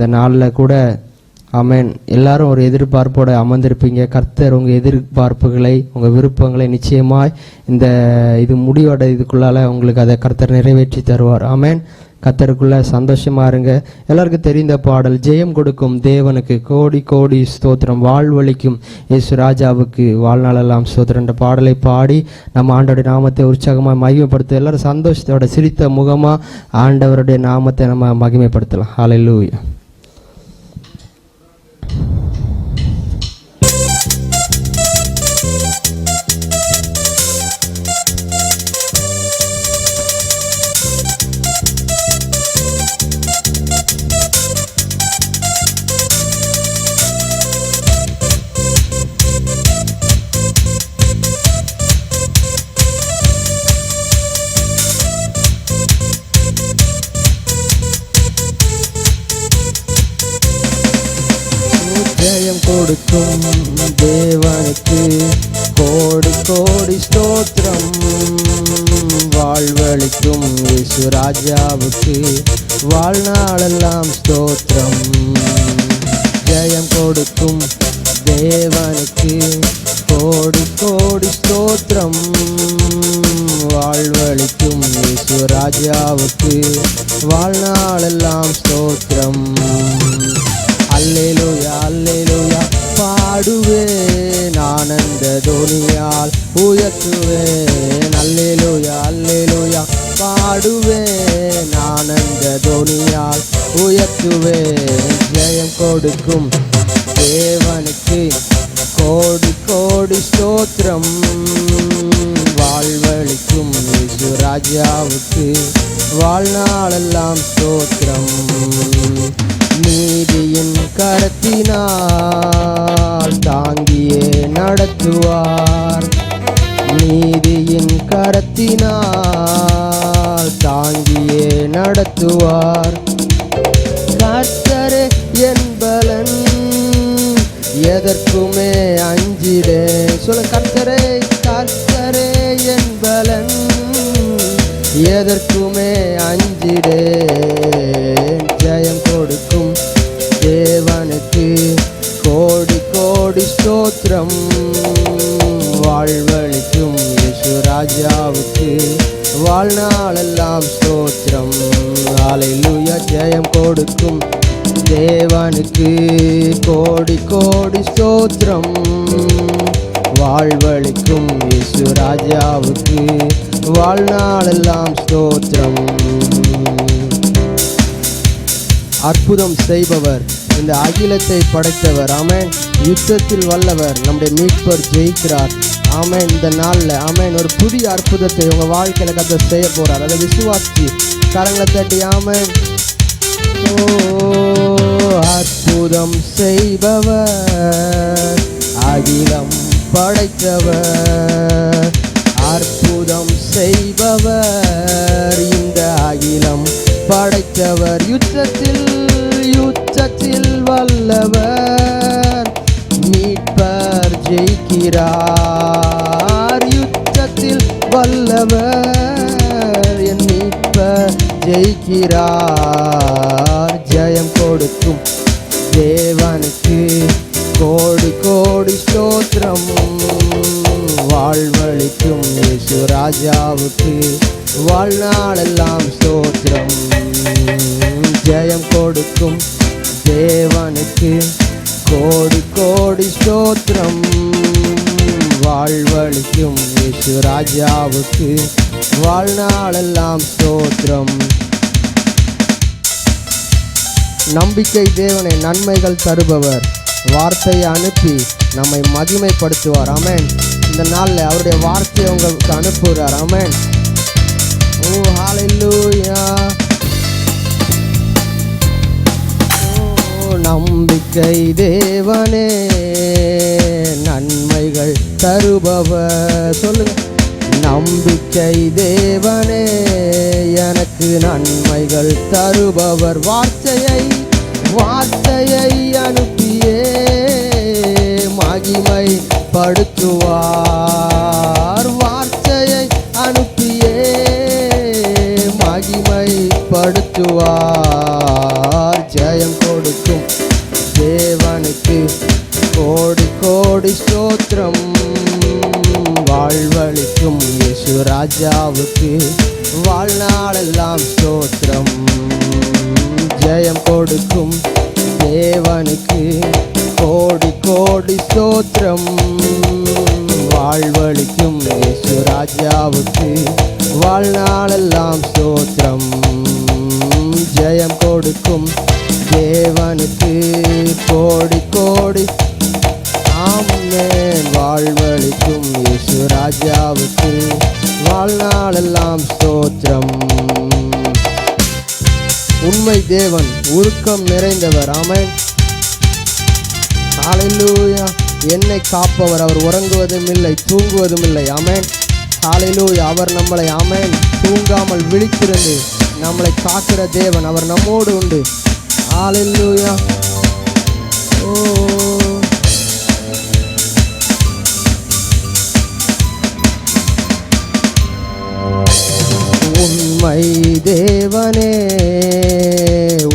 இந்த நாளில் கூட ஆமென் எல்லாரும் ஒரு எதிர்பார்ப்போடு அமர்ந்திருப்பீங்க. கர்த்தர் உங்கள் எதிர்பார்ப்புகளை உங்கள் விருப்பங்களை நிச்சயமாய் இது முடிவடைறதுக்குள்ளால உங்களுக்கு அதை கர்த்தர் நிறைவேற்றி தருவார். ஆமென். கர்த்தருக்குள்ள சந்தோஷமா இருங்க. எல்லாருக்கும் தெரிந்த பாடல், ஜெயம் கொடுக்கும் தேவனுக்கு கோடி கோடி ஸ்தோத்திரம், வாழ்வழிக்கும் இயேசு ராஜாவுக்கு வாழ்நாளெல்லாம் ஸ்தோத்திரம் என்ற பாடலை பாடி நம்ம ஆண்டவருடைய நாமத்தை உற்சாகமாக மகிமைப்படுத்த எல்லாரும் சந்தோஷத்தோட சிரித்த முகமா ஆண்டவருடைய நாமத்தை நம்ம மகிமைப்படுத்தலாம். ஹல்லேலூயா. ஜெயம் கொடுக்கும் தேவனுக்கு கோடி கோடி ஸ்தோத்திரம், வாழ்வழிக்கும் இயேசு ராஜாவுக்கு வாழ்நாளெல்லாம் ஸ்தோத்திரம். ஜெயம் கொடுக்கும் தேவனுக்கு கோடி கோடி ஸ்தோத்திரம், வாழ்வழிக்கும் இயேசு ராஜாவுக்கு வாழ்நாளெல்லாம் ஸ்தோத்திரம். அல்லேலூயா அல்லேலூயா பாடுவேன், ஆனந்த துனியால் உயர்த்துவேன். அல்லேலூயா அல்லேலூயா பாடுவேன், ஆனந்த துனியால் உயர்த்துவேன். ஜெயம் கொடுக்கும் தேவனுக்கு கோடி கோடி ஸ்தோத்திரம், வாழ்வழிக்கும் இயேசு ராஜாவுக்கு வாழ்நாளெல்லாம் ஸ்தோத்திரம். நீதியின் கரத்தினால் தாங்கியே நடத்துவார், நீதியின் கரத்தினால் தாங்கியே நடத்துவார். கர்த்தரே என் பலன், எதற்குமே அஞ்சிடே. சொல்ல, கர்த்தரே கர்த்தரே என் பலன், எதற்குமே அஞ்சிடே. ஜெயம் கொடுக்கும் தேவனுக்கு கோடி கோடி ஸ்தோத்திரம், வாழ்வழிக்கும் இயேசு ராஜாவுக்கு வாழ்நாளெல்லாம் ஸ்தோத்திரம். ஹல்லேலூயா. ஜெயம் கொடுக்கும் தேவனுக்கு கோடி கோடி ஸ்தோத்திரம், வாழ்வழிக்கும் இயேசு ராஜாவுக்கு வாழ்நாளெல்லாம் ஸ்தோத்திரம். அற்புதம் செய்பவர், இந்த அகிலத்தை படைத்தவர். ஆமென். யுத்தத்தில் வல்லவர், நம்முடைய மீட்பர் ஜெயிக்கிறார். ஆமென். இந்த நாளில் ஆமென் ஒரு புதிய அற்புதத்தை உங்கள் வாழ்க்கையில் கர்த்தர் செய்ய போகிறார். அதை விசுவாசி கரங்களை தட்டி ஆமென். ஓ அற்புதம் செய்பவர், அகிலம் படைத்தவர், அற்புதம் செய்பவர், இந்த அகிலம் படைத்தவர். யுத்தத்தில் யுத்தத்தில் வல்லவர், மீட்பர் ஜெயிக்கிறார். யுத்தத்தில் வல்லவர், என் மீட்பர் ஜெயிக்கிறார். ஜெயம் கொடுக்கும் தேவனுக்கு கோடி கோடி ஸ்தோத்திரம், வாழ்வழிக்கும் இயேசு ராஜாவுக்கு வாழ்நாளெல்லாம் ஸ்தோத்திரம். ஜெயம் கொடுக்கும் தேவனுக்கு கோடி கோடி ஸ்தோத்திரம், வாழ்வழிக்கும் இயேசு ராஜாவுக்கு வாழ்நாளெல்லாம் ஸ்தோத்திரம். நம்பிக்கை தேவனை நன்மைகள் தருபவர், வார்த்தையை அனுப்பி நம்மை மகிமைப்படுத்துவார். ஆமென். இந்த நாளில் அவருடைய வார்த்தையை உங்களுக்கு அனுப்புகிறார். ஆமென். ஓ ஹல்லேலூயா. நம்பிக்கை தேவனே நன்மைகள் தருபவர். சொல்லுங்க. நம்பிக்கை தேவனே எனக்கு நன்மைகள் தருபவர், வார்த்தையை அனுப்பியே மகிமை படுத்துவார். வார்த்தையை அனுப்பியே மகிமை படுத்துவார். ஜெயம் கொடுக்கும் கோடி கோடி ஸ்தோத்திரம். வாழ்வளிக்கும் இயேசு ராஜாவுக்கு வாழ்நாளெல்லாம் ஸ்தோத்திரம். ஜெயம் கொடுக்கும் தேவனுக்கு கோடி கோடி ஸ்தோத்திரம். வாழ்வளிக்கும் இயேசு ராஜாவுக்கு வாழ்நாளெல்லாம் ஸ்தோத்திரம். ஜெயம் கொடுக்கும் தேவனுக்கு கோடி கோடி ஆமென். வாழ்வளிக்கும் இயேசு ராஜாவுக்கு வாழ்நாளெல்லாம் ஸ்தோத்திரம். உண்மை தேவன், உருக்கம் நிறைந்தவர். ஆமென். ஹல்லேலூயா. என்னை காப்பவர், அவர் உறங்குவதும் இல்லை தூங்குவதும் இல்லை. ஆமென். ஹல்லேலூயா. அவர் நம்மளை ஆமென் தூங்காமல் விழித்திருந்து நம்மளை காக்கிற தேவன், அவர் நம்மோடு உண்டு. ஹல்லேலூயா. உண்மை தேவனே,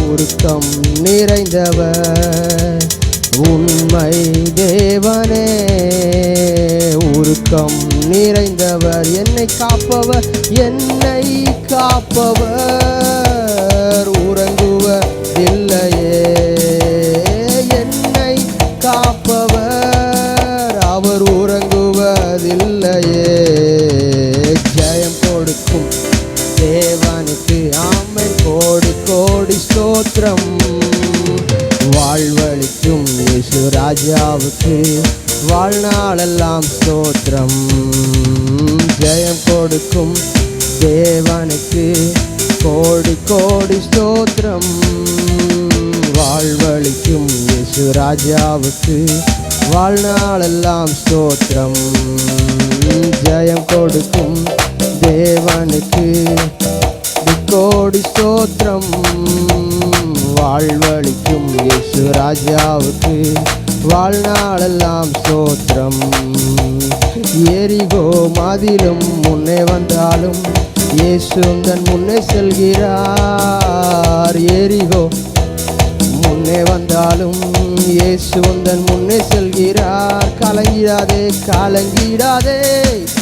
உருக்கம் நிறைந்தவர். உண்மை தேவனே, உருக்கம் நிறைந்தவர். என்னை காப்பவர், என்னை காப்பவர் உறங்குவதில்லையே. என்னை காப்பவர் அவர் உறங்குவதில்லையே. ஜெயம் கொடுக்கும் தேவனுக்கு ஆமென். கோடி கோடி ஸ்தோத்திரம். வாழ்வளிக்கும் இயேசு ராஜாவுக்கு வாழ்நாளெல்லாம் ஸ்தோத்திரம். ஜெயம் கொடுக்கும் தேவனுக்கு கோடி கோடி ஸ்தோத்திரம். வாழ்வளிக்கும் இயேசு ராஜாவுக்கு வாழ்நாளெல்லாம் ஸ்தோத்திரம். ஜெயம் கொடுக்கும் தேவனுக்கு கோடி ஸ்தோத்திரம். வாழ்வளிக்கும் இயேசு ராஜாவுக்கு வாழ்நாளெல்லாம் ஸ்தோத்திரம். எரிகோ மதிலும் முன்னே வந்தாலும் இயேசு தன் முன்னே செல்கிறார். எரிகோ முன்னே வந்தாலும் இயேசு தன் முன்னே செல்கிறார். கலங்கிடாதே கலங்கிடாதே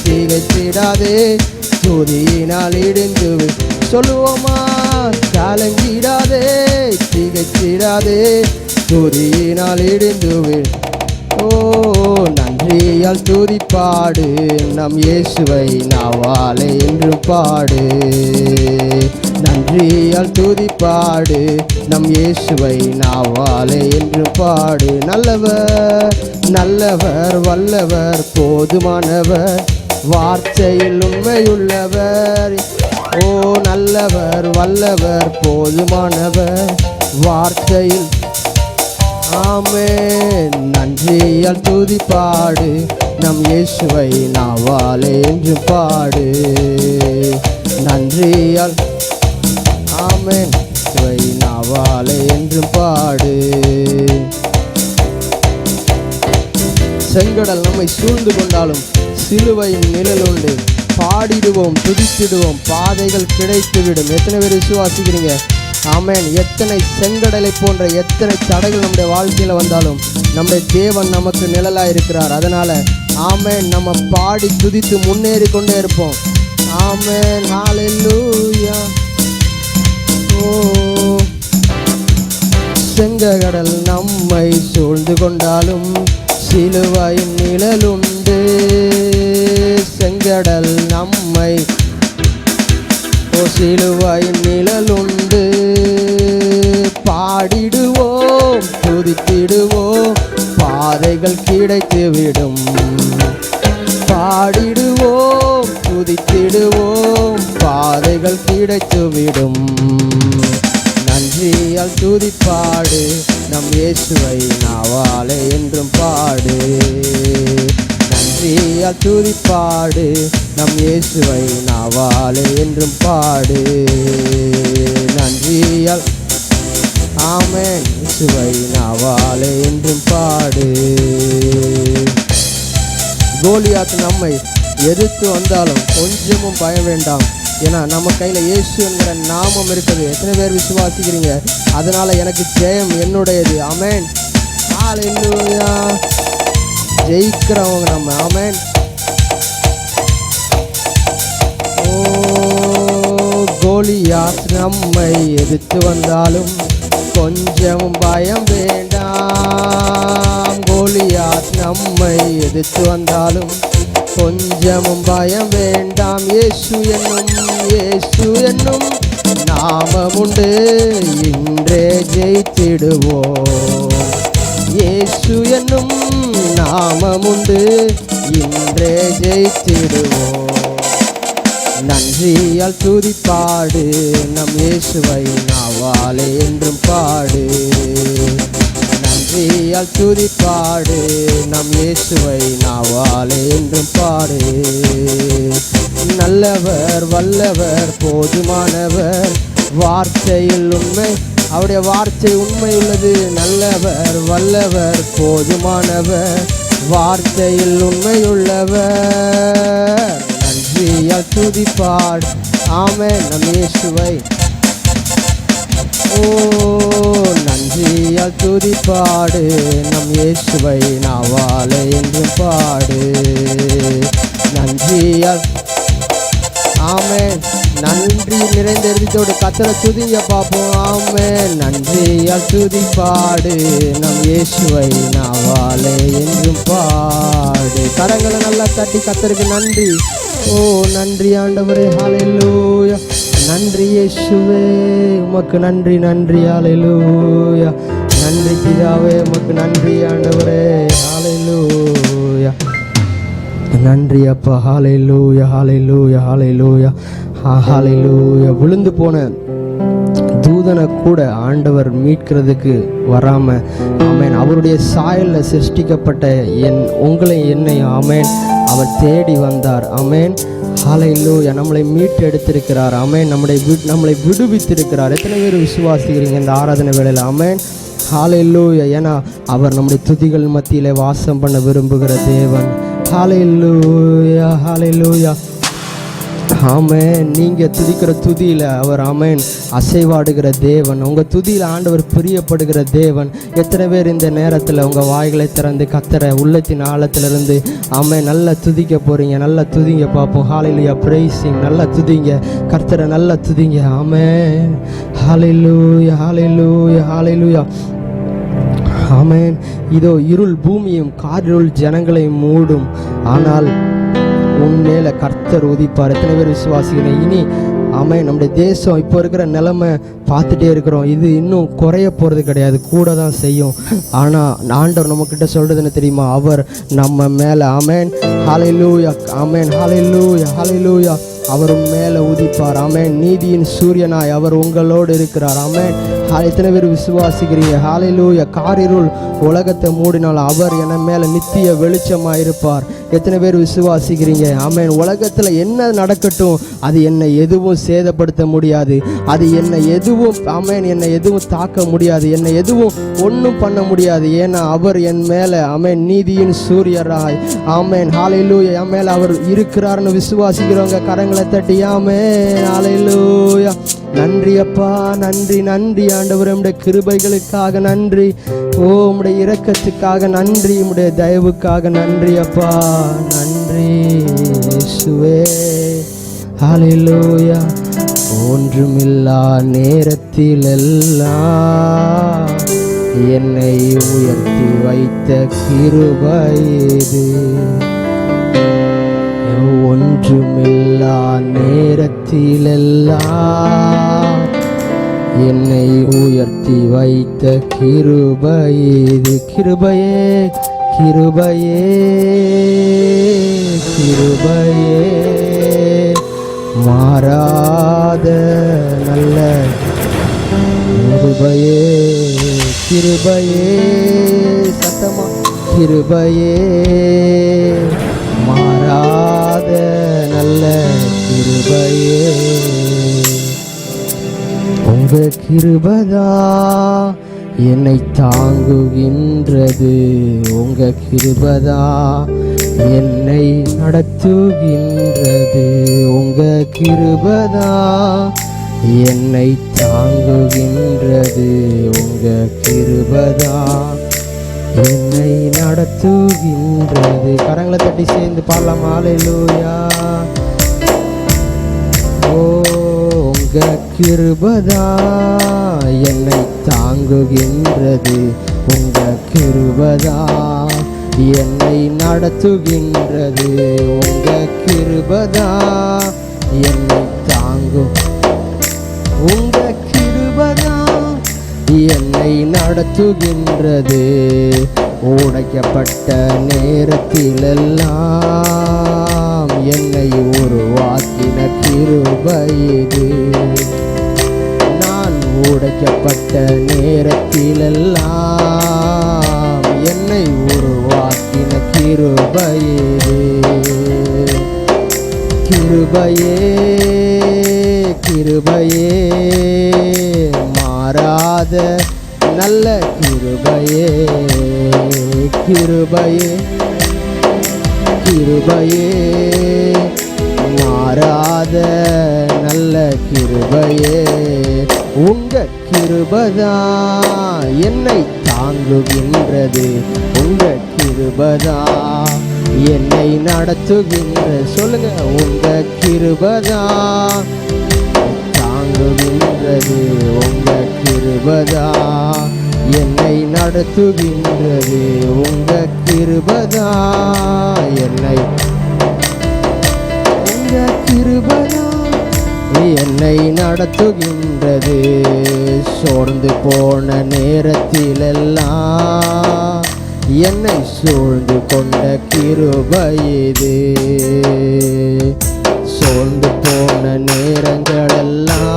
திகைத்திடாதே, துதியினால் இடிந்து சொல்லுவோமா. கலங்கிடாதே திகைத்திடாதே, துதியினால் இடிந்து நன்றியால் துதி பாடு, நம் இயேசுவை நாவாலே என்று பாடு. நன்றியால் துதி பாடு, நம் இயேசுவை நாவாலே என்று பாடு. நல்லவர் நல்லவர் வல்லவர் போதுமானவர், வார்த்தையில் உண்மையுள்ளவர். ஓ நல்லவர் வல்லவர் போதுமானவர், வார்த்தையில் ஆமென். நன்றியால் துதி பாடு, நம் இயேசுவை நாவாலே என்று பாடு. நன்றியால் ஆமென் இயேசுவை நாவாலே என்று பாடு. செங்கடல் நம்மை சூழ்ந்து கொண்டாலும் சிலுவையின் நிழல் உண்டு. பாடிடுவோம் துதித்திடுவோம், பாதைகள் கிடைத்துவிடும். எத்தனை பேர் விசுவாசிக்கிறீங்க? ஆமென். எத்தனை செங்கடலை போன்ற எத்தனை தடைகள் நம்முடைய வாழ்க்கையில் வந்தாலும் நம்முடைய தேவன் நமக்கு நிழலாக இருக்கிறார். அதனால ஆமென் நம்ம பாடி துதித்து முன்னேறி கொண்டே இருப்போம். ஆமென். ஹல்லேலூயா. ஓ செங்கடல் நம்மை சூழ்ந்து கொண்டாலும் சிலுவையின் நிழலுண்டு. செங்கடல் நம்மை சிலுவையின் நிழலுண்டு. பாடிடுவோம் துதித்திடுவோம், பாதைகள் கிடைத்துவிடும். பாடிடுவோம் துதித்திடுவோம், பாதைகள் கிடைத்துவிடும். நன்றியால் துதி பாடு, நம் இயேசுவை நாவாலே என்றும் பாடு. நன்றியால் துதி பாடு, நம் இயேசுவை நாவாலே என்றும் பாடு. நன்றியால் ஆமென் இயேசுவை நாவாலே என்றும் பாடு. கோலியாத் நம்மை எதிர்த்து வந்தாலும் கொஞ்சமும் பயம் வேண்டாம். ஏன்னா நம்ம கையில் இயேசு என்கிற நாமம் இருக்குது. எத்தனை பேர் விசுவாசிக்கிறீங்க? அதனால எனக்கு ஜெயம் என்னுடையது. ஆமென். ஹalleluya. ஜெயிக்கிறவங்க நம்ம. ஆமென். கோலியாத் நம்மை எதிர்த்து வந்தாலும் கொஞ்சமும் பயம் வேண்டாம். கோலியாத் நம்மை எதிர்த்து வந்தாலும் கொஞ்சமும் பயம் வேண்டாம். இயேசு என்னும் நாமம் உண்டு, இன்றே ஜெயித்திடுவோம். இயேசு என்னும் நாமம் உண்டு, இன்றே ஜெயித்திடுவோம். நன்றியால் துதிப்பாடு, நம் இயேசுவை நாவாலே என்றும் பாடு. நன்றியால் துதிப்பாடு, நம் இயேசுவை நாவாலே என்றும் பாடு. நல்லவர் வல்லவர் போதுமானவர், வார்த்தையில் உண்மை, அவருடைய வார்த்தை உண்மை உள்ளது. நல்லவர் வல்லவர் போதுமானவர், வார்த்தையில் உண்மையுள்ளவர். நன்றியால் துதிப்பாடு. ஆமென். நம் இயேசுவை நன்றியால் துதிப்பாடு, நம் இயேசுவை நாவாலே என்றும் பாடு. நன்றியால் ஆமென். நன்றி நிறைந்த இருதயத்தோடு கர்த்தரை துதிங்க பார்ப்போம். ஆமென். நன்றியால் துதிப்பாடு, நம் இயேசுவை நாவாலே என்றும் பாடு. கரங்களை நல்லா தட்டி கர்த்தருக்கு நன்றி. நன்றி ஆண்டவரே. ஹalleluya. நன்றி இயேசுவே, உமக்கு நன்றி. நன்றி ஹalleluya. நன்றி பிதாவே, உமக்கு நன்றி ஆண்டவரே. ஹalleluya. நன்றி அப்பா. ஹalleluya ஹalleluya ஹalleluya ஹalleluya. விழுந்து போன தூதனை கூட ஆண்டவர் மீட்கிறதுக்கு வராம, ஆமென், அவருடைய சாயல்ல சிருஷ்டிக்கப்பட்ட உங்களை என்னை, ஆமென், அவர் தேடி வந்தார். ஆமென். ஹalleluya. நம்மளை மீட்டு எடுத்திருக்கிறார். ஆமென். நம்மளை விடுவித்திருக்கிறார். எத்தனை பேர் விசுவாசிக்கிறீங்க இந்த ஆராதனை வேளையில்? ஆமென். ஹalleluya. ஏன்னா அவர் நம்முடைய துதிகள் மத்தியிலே வாசம் பண்ண விரும்புகிற தேவன். ஹalleluya ஹalleluya. ஆமென். நீங்க துதிக்கிற துதியில அவர், ஆமென், அசைவாடுகிற தேவன். உங்க துதியில ஆண்டவர் பிரியப்படுகிற தேவன். எத்தனை பேர் இந்த நேரத்துல உங்க வாய்களை திறந்து கர்த்தரை உள்ளத்தின் ஆழத்திலிருந்து, ஆமென், நல்லா துதிக்க போறீங்க? நல்லா துதிங்க பார்ப்போம். ஹalleluya. பிரைசிங். நல்லா துதிங்க கர்த்தரை, நல்லா துதிங்க. ஆமென். ஹalleluya ஹalleluya ஹalleluya. ஆமென். இதோ இருள் பூமியும் காரிருள் ஜனங்களை மூடும், ஆனால் உன்மேல கர்த்தர் உதிப்பார். எத்தனை பேர் விசுவாசிக்கிறேன்? இனி, ஆமென், நம்முடைய தேசம் இப்போ இருக்கிற நிலைமை பார்த்துட்டே இருக்கிறோம். இது இன்னும் குறைய போகிறது கிடையாது, கூட தான் செய்யும். ஆனால் ஆண்டவர் நம்மக்கிட்ட சொல்கிறது என்ன தெரியுமா? அவர் நம்ம மேலே, ஆமென், ஹalleluya, ஆமென், ஹalleluya ஹalleluya, அவர் மேலே உதிப்பார். ஆமென். நீதியின் சூரியனாய் அவர் உங்களோடு இருக்கிறார். ஆமென். எத்தனை பேர் விசுவாசிக்கிறீங்க? ஹalleluya. காரிருள் உலகத்தை மூடினால் அவர் என மேலே நித்திய வெளிச்சமாக இருப்பார். எத்தனை பேர் விசுவாசிக்கிறீங்க? ஆமென். உலகத்தில் என்ன நடக்கட்டும், அது என்னை எதுவும் சேதப்படுத்த முடியாது. அது என்னை எதுவும், ஆமென், என்னை எதுவும் தாக்க முடியாது. என்னை எதுவும் ஒன்றும் பண்ண முடியாது. ஏன்னா அவர் என் மேலே, ஆமென், நீதியின் சூரியராய், ஆமென், ஹalleluya, என் மேலே அவர் இருக்கிறார்னு விசுவாசிக்கிறவங்க கரங்களை தட்டி, ஆமென், ஹalleluya. நன்றி அப்பா. நன்றி நன்றி ஆண்டவரே. உம்முடைய கிருபைகளுக்காக நன்றி. உம்முடைய இரக்கத்துக்காக நன்றி. உம்முடைய தயவுக்காக நன்றி அப்பா. நன்றி இயேசுவே. ஹalleluya. ஒன்றுமில்லா நேரத்திலெல்லாம் என்னை உயர்த்தி வைத்த கிருபை இது. ஒன்றுமில்லா நேரத்திலெல்லாம் என்னை உயர்த்தி வைத்த கிருபை இது. கிருபையே கிருபையே கிருபையே, மாறாத நல்ல கிருபையே கிருபையே, சத்தமா கிருபையே, மாறாத நல்ல கிருபையே. உங்க கிருபதா என்னை தாங்குகின்றது. உங்க கிருபதா என்னை நடத்துகின்றது. உங்க கிருபதா என்னை தாங்குகின்றது. உங்க கிருபதா என்னை நடத்துகின்றது. கரங்களை தட்டி சேர்ந்து பாடலாம். ஹல்லேலூயா. ஓ உங்க கிருபைதா என்னை தாங்குகின்றது. உங்க கிருபைதா என்னை நடத்துகின்றது. உங்க கிருபைதா என்னை தாங்கும். உங்க கிருபைதா என்னை நடத்துகின்றது. உடைக்கப்பட்ட நேரத்திலெல்லாம் என்னை உருவாக்கின கிருபை இது. நான் உடைக்கப்பட்ட நேரத்திலெல்லாம் என்னை உருவாக்கின கிருபை இது. கிருபையே கிருபையே மாறாத நல்ல கிருபையே. கிருபையே கிருபையே மாறாத நல்ல கிருபையே. உங்க கிருபைதா என்னை தாங்குகின்றது. உங்க கிருபைதா என்னை நடத்துகின்ற. சொல்லுங்க. உங்க கிருபைதா தாங்குகின்றது. உங்க கிருபைதா என்னை நடத்துகின்றது. உங்க கிருபைதா என்னை. உங்க கிருபைதா என்னை நடத்துகின்றது. சோர்ந்து போன நேரத்திலெல்லாம் என்னை சூழ்ந்து கொண்ட கிருபை இது. சோர்ந்து போன நேரங்களெல்லாம்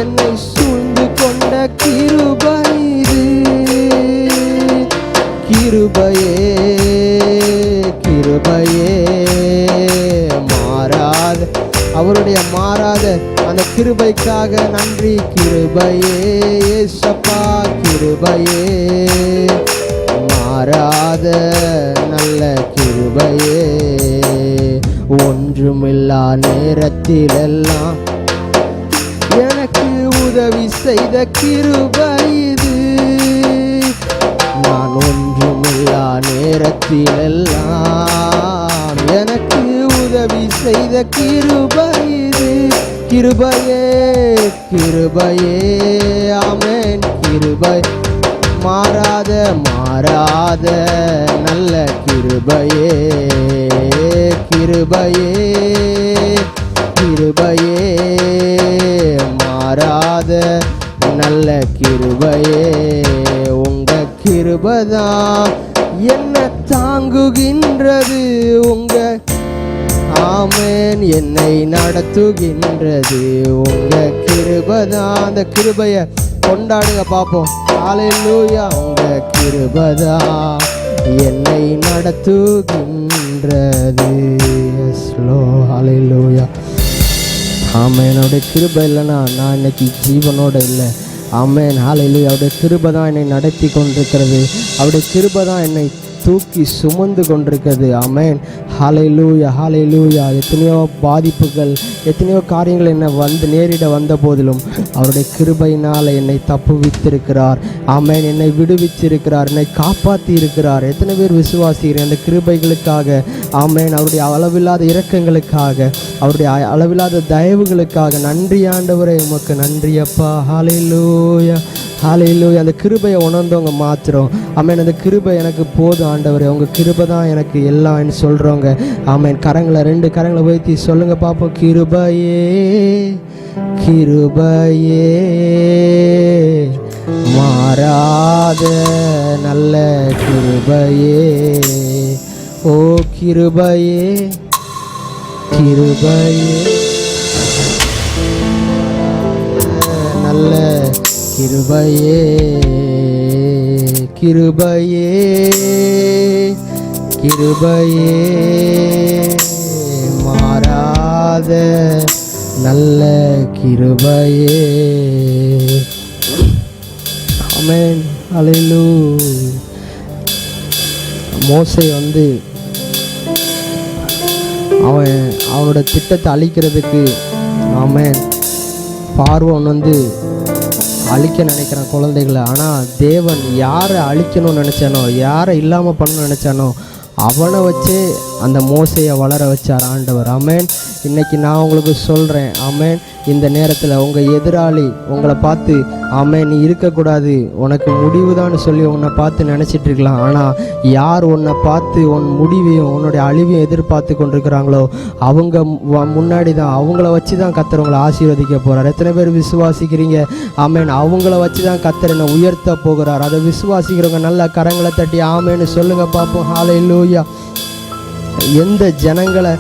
என்னை சூழ்ந்து கொண்ட கிருபை இது. கிருபையே கிருபையே மாறாத அவருடைய மாறாத அந்த கிருபைக்காக நன்றி. கிருபையே ஏசப்பா. கிருபையே மாறாத நல்ல கிருபையே. ஒன்றுமில்லா நேரத்திலெல்லாம் எனக்கு உதவி செய்த கிருபை இது. நான் ஒன்றுமில்லா நேரத்திலெல்லாம் எனக்கு உதவி செய்த கிருபை இது. கிருபையே கிருபையே ஆமென். கிருபை மாறாத மாறாத நல்ல கிருபையே. கிருபையே கிருபையே மாறாத நல்ல கிருபையே. உங்க கிருபைதா என்னை தாங்குகின்றது. உங்க ஆமென் என்னை நடத்துகின்றது. உங்க கிருபைதா. அந்த கிருபையை கொண்டாடுங்க பார்ப்போம். ஹல்லேலூயா. உங்க கிருபைதா என்னை நடத்துகின்றது. ஹல்லேலூயா. ஆமென். அவருடைய கிருபை இல்லைன்னா நான் இன்னைக்கு ஜீவனோட இல்லை. ஆமென். ஹல்லேலூயா. அவருடைய கிருபை தான் என்னை நடத்தி கொண்டிருக்கிறது. அவருடைய கிருபை தான் என்னை தூக்கி சுமந்து கொண்டிருக்கிறது. ஆமென். ஹல்லேலூயா ஹல்லேலூயா. எத்தனையோ பாதிப்புகள் எத்தனையோ காரியங்கள் என்னை நேரிட வந்த போதிலும் அவருடைய கிருபையினால் என்னை தப்புவித்திருக்கிறார். ஆமென். என்னை விடுவிச்சிருக்கிறார். என்னை காப்பாற்றி இருக்கிறார். எத்தனை பேர் விசுவாசிக்கிறேன் அந்த கிருபைகளுக்காக. ஆமென். அவருடைய அளவில்லாத இரக்கங்களுக்காக, அவருடைய அளவில்லாத தயவுகளுக்காக நன்றி ஆண்டவரே. உமக்கு நன்றி அப்பா. ஹல்லேலூயா ஹல்லேலூயா. அந்த கிருபையை உணர்ந்தவங்க மாத்திரம் ஆமென். அந்த கிருபை எனக்கு போதும் ஆண்டவரே. உங்கள் கிருபை தான் எனக்கு எல்லாம்னு சொல்கிறவங்க ஆமென். கரங்களை 2 கரங்களை வைத்து சொல்லுங்க பார்ப்போம். கிருபையே கிருபையே மாறாத நல்ல கிருபையே. ஓ கிருபையே கிருபையே நல்ல கிருபையே. கிருபையே கிருபையே மாறாத நல்ல கிருபையே. ஆமென். ஹல்லேலூயா. மோசே அவனோட திட்டத்தை அழிக்கிறதுக்கு ஆமென் பார்வோன் அழிக்க நினைக்கிறான் குழந்தைகளை. ஆனால் தேவன் யாரை அழிக்கணும்னு நினச்சானோ, யாரை இல்லாமல் பண்ணணும்னு நினச்சானோ அவனை வச்சே அந்த மோசையை வளர வச்சார் ஆண்டவர். ஆமேன். இன்னைக்கு நான் உங்களுக்கு சொல்கிறேன், ஆமேன், இந்த நேரத்தில் உங்கள் எதிராளி உங்களை பார்த்து, ஆமேன், நீ இருக்கக்கூடாது, உனக்கு முடிவு தான் சொல்லி உன்னை பார்த்து நினச்சிட்டு இருக்கலாம். ஆனால் யார் உன்னை பார்த்து உன் முடிவையும் உன்னுடைய அழிவையும் எதிர்பார்த்து கொண்டிருக்கிறாங்களோ அவங்க முன்னாடி தான், அவங்கள வச்சு தான் கர்த்தர் உங்களை ஆசீர்வதிக்க போகிறார். எத்தனை பேர் விசுவாசிக்கிறீங்க? ஆமேன். அவங்கள வச்சு தான் கர்த்தர் என்னை உயர்த்த போகிறார். அதை விசுவாசிக்கிறவங்க நல்ல கரங்களை தட்டி ஆமேன்னு சொல்லுங்க பார்ப்போம். ஹல்லேலூயா. எந்த ஜனங்களை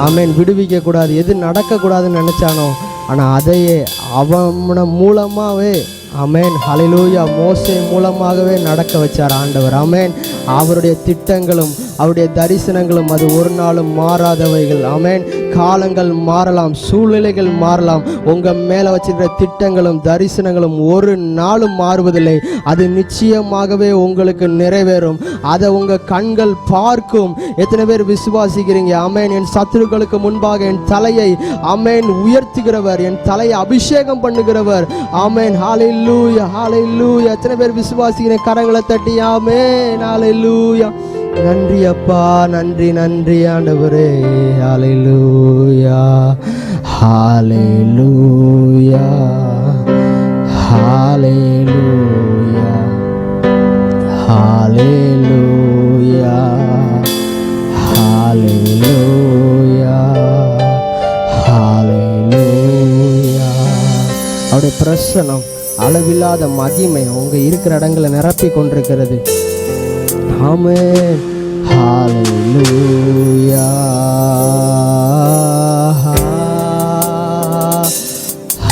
ஆமேன் விடுவிக்க கூடாது, எது நடக்கக்கூடாதுன்னு நினச்சானோ, ஆனால் அதையே அவன மூலமாகவே ஆமேன் ஹல்லேலூயா மோசே மூலமாகவே நடக்க வச்சார் ஆண்டவர். ஆமேன். அவருடைய திட்டங்களும் அவருடைய தரிசனங்களும் அது ஒரு நாளும் மாறாதவைகள். ஆமேன். காலங்கள் மாறலாம், சூழ்நிலைகள் மாறலாம், உங்கள் மேலே வச்சிருக்கிற திட்டங்களும் தரிசனங்களும் ஒரு நாளும் மாறுவதில்லை. அது நிச்சயமாகவே உங்களுக்கு நிறைவேறும். அதை உங்கள் கண்கள் பார்க்கும். எத்தனை பேர் விசுவாசிக்கிறீங்க? ஆமேன். என் சத்துருக்களுக்கு முன்பாக என் தலையை ஆமேன் உயர்த்துகிறவர், என் தலையை அபிஷேகம் பண்ணுகிறவர். ஆமேன். ஹல்லேலூயா, ஹல்லேலூயா. எத்தனை பேர் விசுவாசிக்கிறீங்க? கரங்களை தட்டி ஆமேன். ஹல்லேலூயா. நன்றி அப்பா, நன்றி நன்றி ஆண்டவரே. ஹல்லேலூயா, ஹல்லேலூயா, ஹல்லேலூயா, ஹல்லேலூயா, ஹல்லேலூயா, ஹல்லேலூயா. அவருடைய பிரசன்னம், அளவில்லாத மகிமை உங்க இருக்கிற இடங்களை நிரப்பி கொண்டிருக்கிறது. ஆமென். ஹல்லேலூயா,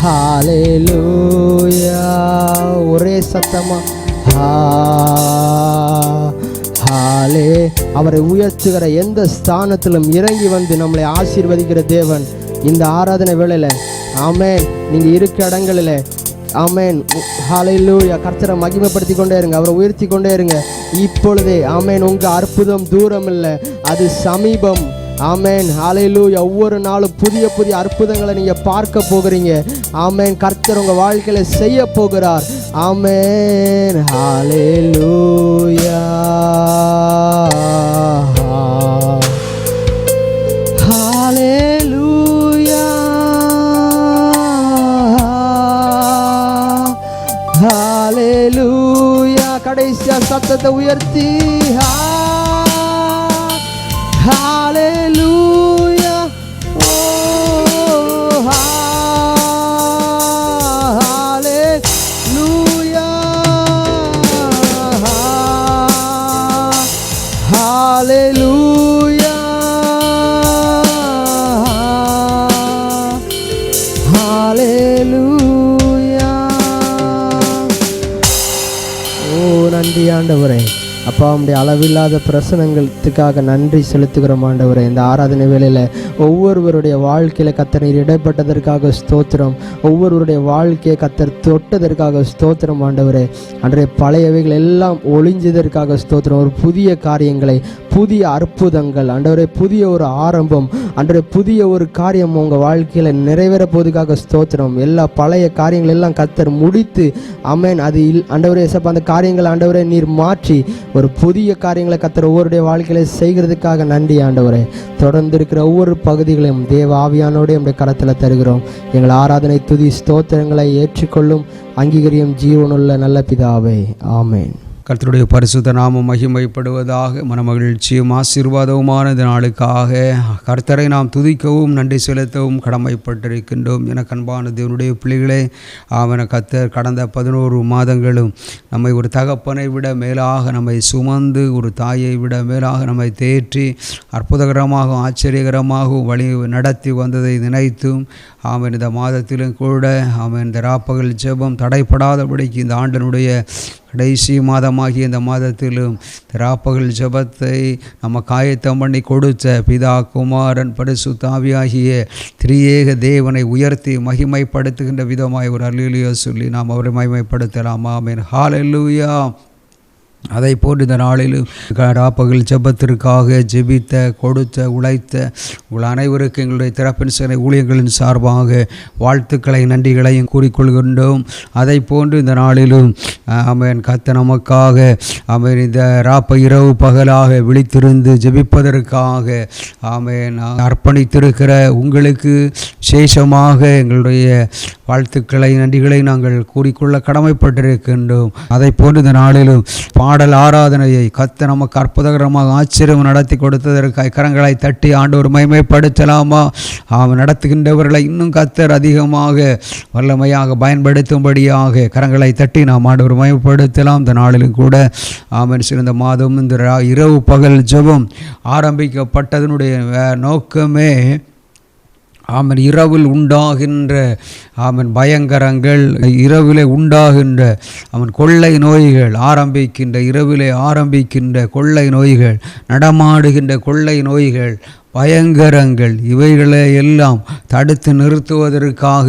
ஹல்லேலூயா. ஒரே சத்தமா ஹல்லே. அவரை உயர்த்துகிற எந்த ஸ்தானத்திலும் இறங்கி வந்து நம்மளை ஆசீர்வதிக்கிற தேவன் இந்த ஆராதனை வேளையில் ஆமென் நீங்க இருக்க இடங்களில் ஆமேன் ஹல்லேலூயா கர்த்தரை மகிமைப்படுத்தி கொண்டே இருங்க, அவரை உயர்த்தி கொண்டே இருங்க. இப்பொழுதே ஆமேன் உங்க அற்புதம் தூரம் இல்லை, அது சமீபம். ஆமேன் ஹல்லேலூயா. ஒவ்வொரு நாளும் புதிய புதிய அற்புதங்களை நீங்க பார்க்க போகிறீங்க. ஆமேன். கர்த்தர் உங்க வாழ்க்கையில செய்ய போகிறார். ஆமேன் ஹல்லேலூயா, ஹல்லேலூயா, ஹல்லேலூயா. கடைசியா சத்தத்தை உயர்த்தி ஹல்லேலூயா, ஓ ஹல்லேலூயா, ஹல்லேலூயா, ஹல்லேலூயா. ஓ நன்றி ஆண்டவரே. அப்பா உம்முடைய அளவில்லாத பிரசனங்களுக்காக நன்றி செலுத்துகிறோம் ஆண்டவரே. இந்த ஆராதனை வேளையில் ஒவ்வொருவருடைய வாழ்க்கையில் கர்த்தர் நீர் இடைப்பட்டதற்காக ஸ்தோத்திரம். ஒவ்வொருவருடைய வாழ்க்கையை கர்த்தர் தொட்டதற்காக ஸ்தோத்திரம் ஆண்டவரே. அன்றைய பழையவைகள் எல்லாம் ஒளிஞ்சதற்காக ஸ்தோத்திரம். ஒரு புதிய காரியங்களை, புதிய அற்புதங்கள் ஆண்டவரே, புதிய ஒரு ஆரம்பம் அன்றைய புதிய ஒரு காரியம் உங்கள் வாழ்க்கையில் நிறைவேற போவதுக்காக ஸ்தோத்திரம். எல்லா பழைய காரியங்கள் எல்லாம் கர்த்தர் முடித்து ஆமென் அது ஆண்டவரே அந்த காரியங்கள் ஆண்டவரே நீர் மாற்றி ஒரு புதிய காரியங்களை கர்த்தர் ஒவ்வொருடைய வாழ்க்கையில செய்கிறதுக்காக நன்றி ஆண்டவரே. தொடர்ந்து இருக்கிற ஒவ்வொரு பகுதிகளையும் தேவ ஆவியானோடு நம்முடைய கரத்தில் தருகிறோம். எங்கள் ஆராதனை துதி ஸ்தோத்திரங்களை ஏற்றுக்கொள்ளும் அங்கீகரியும் ஜீவனுள்ள நல்ல பிதாவே, ஆமேன். கர்த்தருடைய பரிசுத்த நாமம் மகிமைப்படுவதாக. மனமகிழ்ச்சியும் ஆசீர்வாதவுமான இந்த நாளுக்காக கர்த்தரை நாம் துதிக்கவும் நன்றி செலுத்தவும் கடமைப்பட்டிருக்கின்றோம். எனக்கு அன்பான தேவனுடைய பிள்ளைகளே, அவன கர்த்தர் கடந்த 11 மாதங்களும் நம்மை ஒரு தகப்பனை விட மேலாக நம்மை சுமந்து, ஒரு தாயை விட மேலாக நம்மை தேற்றி அற்புதகரமாகவும் ஆச்சரியகரமாகவும் வழி நடத்தி வந்ததை நினைத்தும் ஆமன் இந்த மாதத்திலும் கூட ஆமன் இந்த ராப்பகல் ஜெபம் தடைப்படாதபடிக்கு இந்த ஆண்டனுடைய கடைசி மாதமாகிய இந்த மாதத்திலும் ராப்பகல் ஜெபத்தை நம்ம காயத்தம் பண்ணி கொடுத்த பிதா குமாரன் பரிசுத்த ஆவியாகிய திரியேக தேவனை உயர்த்தி மகிமைப்படுத்துகின்ற விதமாய் ஒரு அல்லேலூயா சொல்லி நாம் அவரை மகிமைப்படுத்தலாம். ஆமென். ஹல்லேலூயா. அதை போன்று இந்த நாளிலும் ராப்பகல் ஜெபத்திற்காக ஜெபித்த, கொடுத்த, உழைத்த உங்கள் அனைவருக்கு எங்களுடைய திறப்பின் சிலை ஊழியர்களின் சார்பாக வாழ்த்துக்களை நன்றிகளையும் கூறிக்கொள்கின்றோம். அதை போன்று இந்த நாளிலும் ஆமென் கர்த்தர் நமக்காக ஆமென் இந்த ராப்ப இரவு பகலாக விழித்திருந்து ஜெபிப்பதற்காக ஆமென் அர்ப்பணித்திருக்கிற உங்களுக்கு விசேஷமாக எங்களுடைய வாழ்த்துக்களை நன்றிகளை நாங்கள் கூறிக்கொள்ள கடமைப்பட்டிருக்கின்றோம். அதை போன்று இந்த நாளிலும் பாடல் ஆராதனையை கர்த்தர் நமக்கு அற்புதகரமாக ஆச்சரியம் நடத்தி கொடுத்ததற்காக கரங்களை தட்டி ஆண்டவர் மகிமைப்படுத்தலாமா? அவன் நடத்துகின்றவர்களை இன்னும் கர்த்தர் அதிகமாக வல்லமையாக பயன்படுத்தும்படியாக கரங்களை தட்டி நாம் ஆண்டவர் மகிமைப்படுத்தலாம். இந்த நாளிலும் கூட ஆமென் சிறந்த மாதம் இந்த இரவு பகல் ஜெபம் ஆரம்பிக்கப்பட்டதனுடைய நோக்கமே ஆமென் இரவில் உண்டாகின்ற ஆமென் பயங்கரங்கள், இரவிலே உண்டாகின்ற ஆமென் கொள்ளை நோய்கள், இரவிலே ஆரம்பிக்கின்ற கொள்ளை நோய்கள், நடமாடுகின்ற கொள்ளை நோய்கள், பயங்கரங்கள், இவைகளை எல்லாம் தடுத்து நிறுத்துவதற்காக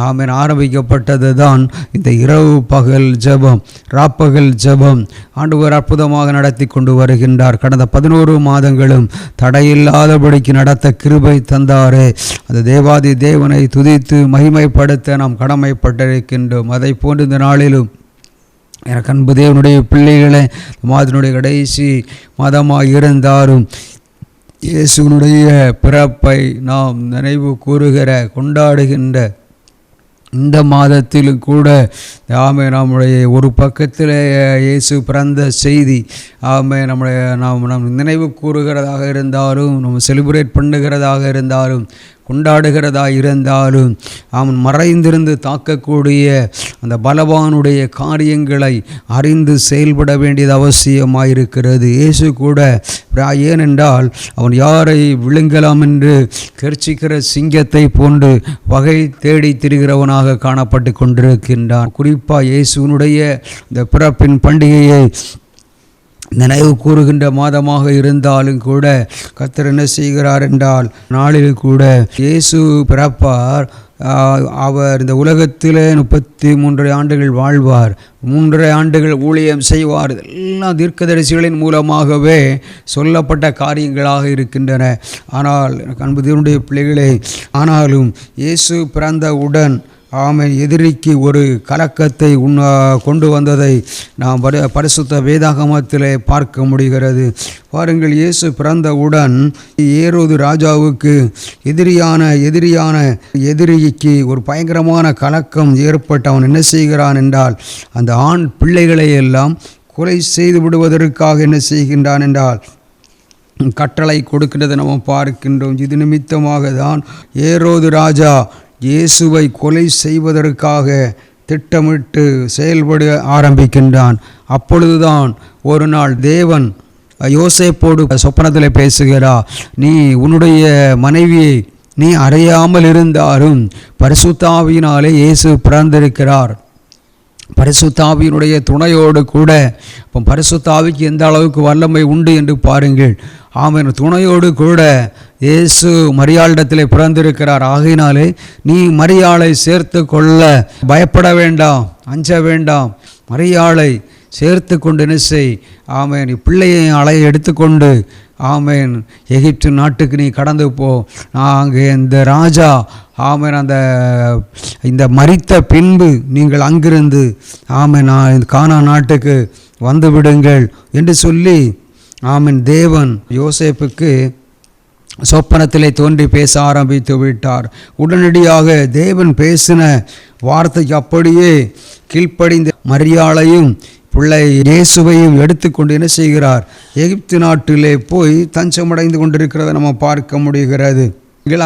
ஆமென் ஆரம்பிக்கப்பட்டது தான் இந்த இரவு பகல் ஜெபம், ராப்பகல் ஜெபம். ஆண்டவர் அற்புதமாக நடத்தி கொண்டு வருகின்றார். கடந்த 11 மாதங்களும் தடையில்லாதபடிக்கு நடத்த கிருபை தந்தாரே. அந்த தேவாதி தேவனை துதித்து மகிமைப்படுத்த நாம் கடமைப்பட்டிருக்கின்றோம். அதை போன்று இந்த நாளிலும் எனக்கு அன்பு தேவனுடைய பிள்ளைகளை மாதனுடைய கடைசி மாதமாக இருந்தாலும் இயேசுனுடைய பிறப்பை நாம் நினைவு கூறுகிற கொண்டாடுகின்ற இந்த மாதத்திலும் கூட நம்முடைய ஒரு பக்கத்தில் இயேசு பிறந்த செய்தி நாம் நினைவு கூறுகிறதாக இருந்தாலும், நம்ம செலிப்ரேட் பண்ணுகிறதாக இருந்தாலும், கொண்டாடுகிறதா இருந்தாலும் அவன் மறைந்திருந்து தாக்கக்கூடிய அந்த பலவானுடைய காரியங்களை அறிந்து செயல்பட வேண்டியது அவசியமாயிருக்கிறது. இயேசு கூட ஏனென்றால் அவன் யாரை விழுங்கலாம் என்று கெர்ச்சிக்கிற சிங்கத்தை போன்று வகை தேடி திரிகிறவனாக காணப்பட்டு கொண்டிருக்கின்றான். குறிப்பாக இயேசுனுடைய இந்த பிறப்பின் பண்டிகையை நினைவு கூறுகின்ற மாதமாக இருந்தாலும் கூட கர்த்தர் என்ன செய்கிறார் என்றால், நாளில் கூட இயேசு பிறப்பார். அவர் இந்த உலகத்திலே 33 ஆண்டுகள் வாழ்வார், 3 ஆண்டுகள் ஊழியம் செய்வார். இதெல்லாம் தீர்க்கதரிசிகளின் மூலமாகவே சொல்லப்பட்ட காரியங்களாக இருக்கின்றன. ஆனால் அன்பு தேவனுடைய பிள்ளைகளே, ஆனாலும் இயேசு பிறந்தவுடன் எதிரிக்கு ஒரு கலக்கத்தை கொண்டு வந்ததை நாம் பரிசுத்த வேதாகமத்திலே பார்க்க முடிகிறது. பாருங்கள், இயேசு பிறந்தவுடன் ஏரோது ராஜாவுக்கு எதிரிக்கு ஒரு பயங்கரமான கலக்கம் ஏற்பட்டு அவன் என்ன செய்கிறான் என்றால், அந்த ஆண் பிள்ளைகளை எல்லாம் கொலை செய்து விடுவதற்காக என்ன செய்கின்றான் என்றால் கட்டளை கொடுக்கின்றதை நாம் பார்க்கின்றோம். இது நிமித்தமாக தான் ஏரோது ராஜா இயேசுவை கொலை செய்வதற்காக திட்டமிட்டு செயல்பட ஆரம்பிக்கின்றான். அப்பொழுதுதான் ஒரு நாள் தேவன் யோசேப்போடு சொப்பனத்தில் பேசுகிறார். நீ உன்னுடைய மனைவியை நீ அறியாமல் இருந்தாலும் பரிசுத்த ஆவியினாலே இயேசு பிறந்திருக்கிறார். பரிசுத்த ஆவியினுடைய துணையோடு கூட, இப்போ பரிசுத்த ஆவிக்கு எந்த அளவுக்கு வல்லமை உண்டு என்று பாருங்கள். ஆமென். துணையோடு கூட இயேசு மரியாளிடத்திலே பிறந்திருக்கிறார். ஆகையினாலே நீ மரியாளை சேர்த்து கொள்ள பயப்பட வேண்டாம், அஞ்ச வேண்டாம். மரியாளை சேர்த்து கொண்டு என்ன செய், ஆமென், பிள்ளையை எடுத்துக்கொண்டு ஆமென் எகிப்து நாட்டுக்கு நீ கடந்து போ. அங்கே இந்த ராஜா ஆமென் இந்த மரித்த பின்பு நீங்கள் அங்கிருந்து ஆமென் கானான் நாட்டுக்கு வந்து விடுங்கள் என்று சொல்லி ஆமென் தேவன் யோசேப்புக்கு சொப்பனத்திலே தோன்றி பேச ஆரம்பித்து விட்டார். உடனடியாக தேவன் பேசின வார்த்தைக்கு அப்படியே கீழ்ப்படிந்த மரியாளையும் பிள்ளை இயேசுவையும் எடுத்துக்கொண்டு என்ன செய்கிறார், எகிப்து நாட்டிலே போய் தஞ்சமடைந்து கொண்டிருக்கிறதை நம்ம பார்க்க முடிகிறது.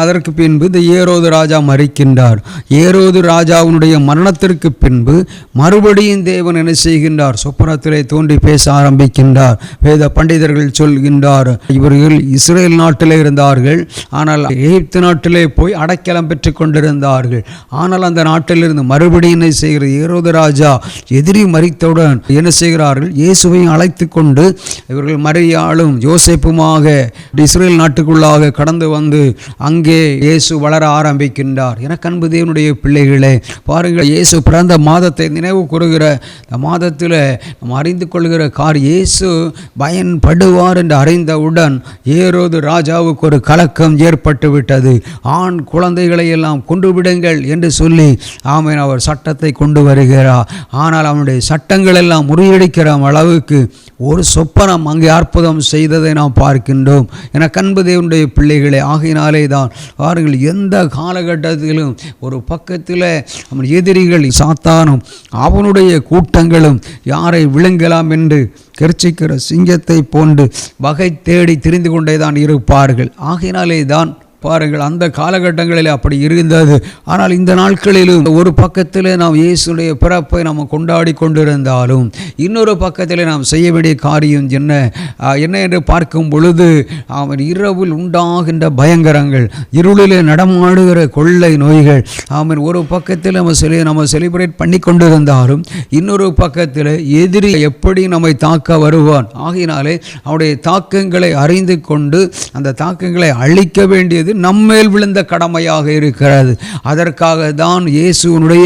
அதற்கு பின்பு இந்த ஏரோது ராஜா மரிக்கின்றார். ஏரோது ராஜாவுடைய மரணத்திற்கு பின்பு மறுபடியும் தேவன் என்ன செய்கின்றார், சொப்பனத்திலே தோன்றி பேச ஆரம்பிக்கின்றார். வேத பண்டிதர்கள் சொல்கின்றார், இவர்கள் இஸ்ரேல் நாட்டிலே இருந்தார்கள், ஆனால் எகிப்து நாட்டிலே போய் அடைக்கலம் பெற்று கொண்டிருந்தார்கள். ஆனால் அந்த நாட்டிலிருந்து மறுபடியும் என்ன செய்கிறது, ஏரோது ராஜா எதிரி மரித்தவுடன் என்ன செய்கிறார்கள், இயேசுவையும் அழைத்து கொண்டு இவர்கள் மரியாளும் யோசேப்புமாக இஸ்ரேல் நாட்டுக்குள்ளாக கடந்து வந்து அங்கே இயேசு வளர ஆரம்பிக்கின்றார். எனக்கு அன்பு தேவனுடைய பிள்ளைகளே, பாருங்கள், இயேசு பிறந்த மாதத்தை நினைவு கூறுகிற இந்த மாதத்தில் நம்ம அறிந்து கொள்கிற இயேசு பயன்படுவார் என்று அறிந்தவுடன் ஏரோது ராஜாவுக்கு ஒரு கலக்கம் ஏற்பட்டு விட்டது. ஆண் குழந்தைகளை எல்லாம் கொண்டு விடுங்கள் என்று சொல்லி ஆமென் அவர் சட்டத்தை கொண்டு வருகிறார். ஆனால் அவனுடைய சட்டங்கள் எல்லாம் முறியடிக்கிற அளவுக்கு ஒரு சொப்பனம் அங்கே அற்புதம் செய்ததை நாம் பார்க்கின்றோம். எனக்கு அன்பு தேவனுடைய பிள்ளைகளே, ஆகையினாலே தான் பாருங்கள், எந்த காலகட்டத்திலும் ஒரு பக்கத்தில் அவன் எதிரிகள் சாத்தானும் அவனுடைய கூட்டங்களும் யாரை விழுங்கலாம் என்று கெர்ச்சிக்கிற சிங்கத்தை போன்று வகை தேடி திரிந்து கொண்டே தான் இருப்பார்கள். ஆகையினாலே தான் பாருங்கள், அந்த காலகட்டங்களில் அப்படி இருந்தது. ஆனால் இந்த நாட்களிலும் ஒரு பக்கத்தில் நாம் இயேசுடைய பிறப்பை நாம் கொண்டாடி கொண்டிருந்தாலும் இன்னொரு பக்கத்தில் நாம் செய்ய வேண்டிய காரியம் என்ன என்று பார்க்கும் பொழுது அவன் இரவில் உண்டாகின்ற பயங்கரங்கள், இருளிலே நடமாடுகிற கொள்ளை நோய்கள், அவன் ஒரு பக்கத்தில் நம்ம செலிப்ரேட் பண்ணி கொண்டிருந்தாலும் இன்னொரு பக்கத்தில் எதிரி எப்படி நம்மை தாக்க வருவான். ஆகையினாலே அவனுடைய தாக்கங்களை அறிந்து கொண்டு அந்த தாக்கங்களை அழிக்க வேண்டியது நம்மேல் விழுந்த கடமையாக இருக்கிறது. அதற்காக தான் இயேசுனுடைய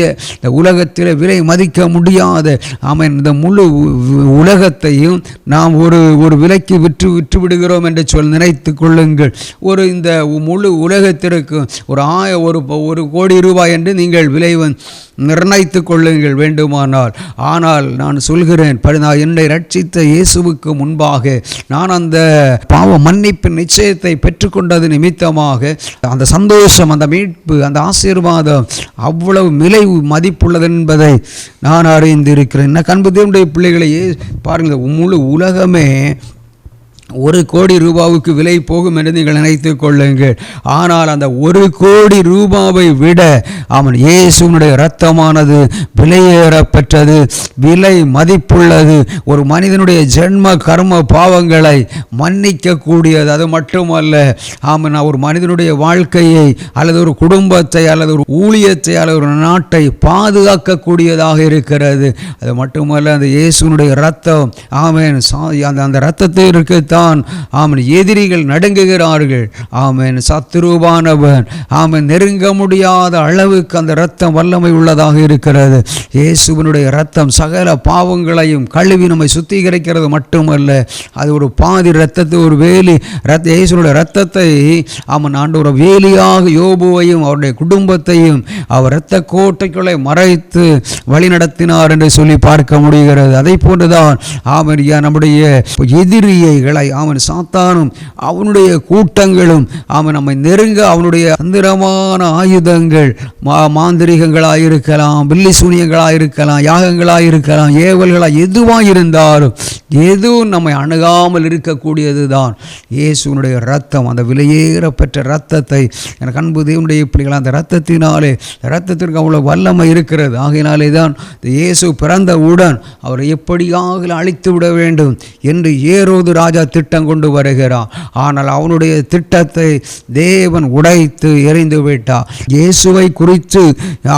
உலகத்தில் விலை மதிக்க முடியாத இந்த முழு உலகத்தையும் நாம் ஒரு விலைக்கு விற்று விடுகிறோம் என்று நினைத்து கொள்ளுங்கள். இந்த முழு உலகத்திற்கு ஒரு கோடி ரூபாய் என்று நீங்கள் விலை நிர்ணயித்து கொள்ளுங்கள் வேண்டுமானால். ஆனால் நான் சொல்கிறேன், என்னை ரட்சித்த இயேசுவுக்கு முன்பாக நான் அந்த பாவ மன்னிப்பின் நிச்சயத்தை பெற்றுக்கொண்டது நிமித்தமாக அந்த சந்தோஷம், அந்த மீட்பு, அந்த ஆசீர்வாதம் அவ்வளவு விலை மதிப்புள்ளது என்பதை நான் அறிந்திருக்கிறேன். அன்பு தேவனுடைய பிள்ளைகளையே பாருங்கள், முழு உலகமே 1 கோடி ரூபாவுக்கு விலை போகும் என்று நீங்கள் நினைத்து கொள்ளுங்கள். ஆனால் அந்த 1 கோடி ரூபாவை விட அவன் இயேசுனுடைய இரத்தமானது விலையேறப்பெற்றது, விலை மதிப்புள்ளது. ஒரு மனிதனுடைய ஜென்ம கர்ம பாவங்களை மன்னிக்க கூடியது. அது மட்டுமல்ல, அவன் ஒரு மனிதனுடைய வாழ்க்கையை அல்லது ஒரு குடும்பத்தை அல்லது ஒரு ஊழியத்தை அல்லது ஒரு நாட்டை பாதுகாக்கக்கூடியதாக இருக்கிறது. அது மட்டுமல்ல, அந்த இயேசுனுடைய இரத்தம் ஆமென் அந்த இரத்தத்தை இருக்கத்தான் ஆமென் எதிரிகள் நடுங்குகிறார்கள். ஆமென் சத்துருவானவன் ஆமென் நெருங்க முடியாத அளவுக்கு அந்த இரத்தம் வல்லமை உள்ளதாக இருக்கிறது. இயேசுவினுடைய இரத்தம் சகல பாவங்களையும் கழுவி நம்மை சுத்திகரிக்கிறது மட்டுமல்ல, அது ஒரு பாதி இரத்தத்தை ஒரு வேலி இயேசுனுடைய இரத்தத்தை ஆமென் ஆண்டவர் வேலியாக யோபுவையும் அவருடைய குடும்பத்தையும் அவர் இரத்த கோட்டைக்குள்ளே மறைத்து வழி நடத்தினார் என்று சொல்லி பார்க்க முடிகிறது. அதை போன்றுதான் ஆமென் நம்முடைய எதிரிகளை அவன் சாத்தானும் அவனுடைய கூட்டங்களும் அவன் நம்மை நெருங்க அவனுடைய தந்திரமான ஆயுதங்கள் மாந்திரிகங்களாயிருக்கலாம், பில்லி சூனியங்களாயிருக்கலாம், யாகங்களாயிருக்கலாம், ஏவல்களாக எதுவாக இருந்தாலும் எதுவும் நம்மை அணுகாமல் இருக்கக்கூடியது தான் இயேசுனுடைய இரத்தம். அந்த விலையேறப்பெற்ற இரத்தத்தை எனக்கு அன்பு தேவனுடைய பிள்ளைகள், அந்த இரத்தத்தினாலே இரத்தத்திற்கு அவ்வளோ வல்லமை இருக்கிறது. ஆகையினாலே தான் இயேசு பிறந்தவுடன் அவரை எப்படியாக அழித்து விட வேண்டும் என்று ஏரோது ராஜா திட்டம் கொண்டு வருகிறான். ஆனால் அவனுடைய திட்டத்தை தேவன் உடைத்து எறிந்து விட்டார். இயேசுவை குறித்து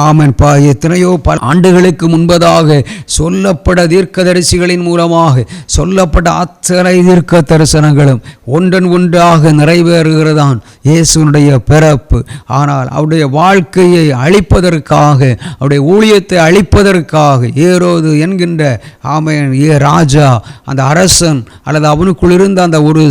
ஆமென் எத்தனையோ பல ஆண்டுகளுக்கு முன்பதாக சொல்லப்பட்ட தீர்க்கதரிசிகளின் மூலமாக சொல்லப்பட்ட அத்தனை தீர்க்க தரிசனங்களும் ஒன்றன் ஒன்றாக நிறைவேறுகிறதான் இயேசுனுடைய பிறப்பு. ஆனால் அவருடைய வாழ்க்கையை அழிப்பதற்காக, அவருடைய ஊழியத்தை அழிப்பதற்காக ஏரோது என்கின்ற ஆமென் ராஜா, அந்த அரசன் அல்லது அவனுக்குள் இருந்த அந்த ஒரு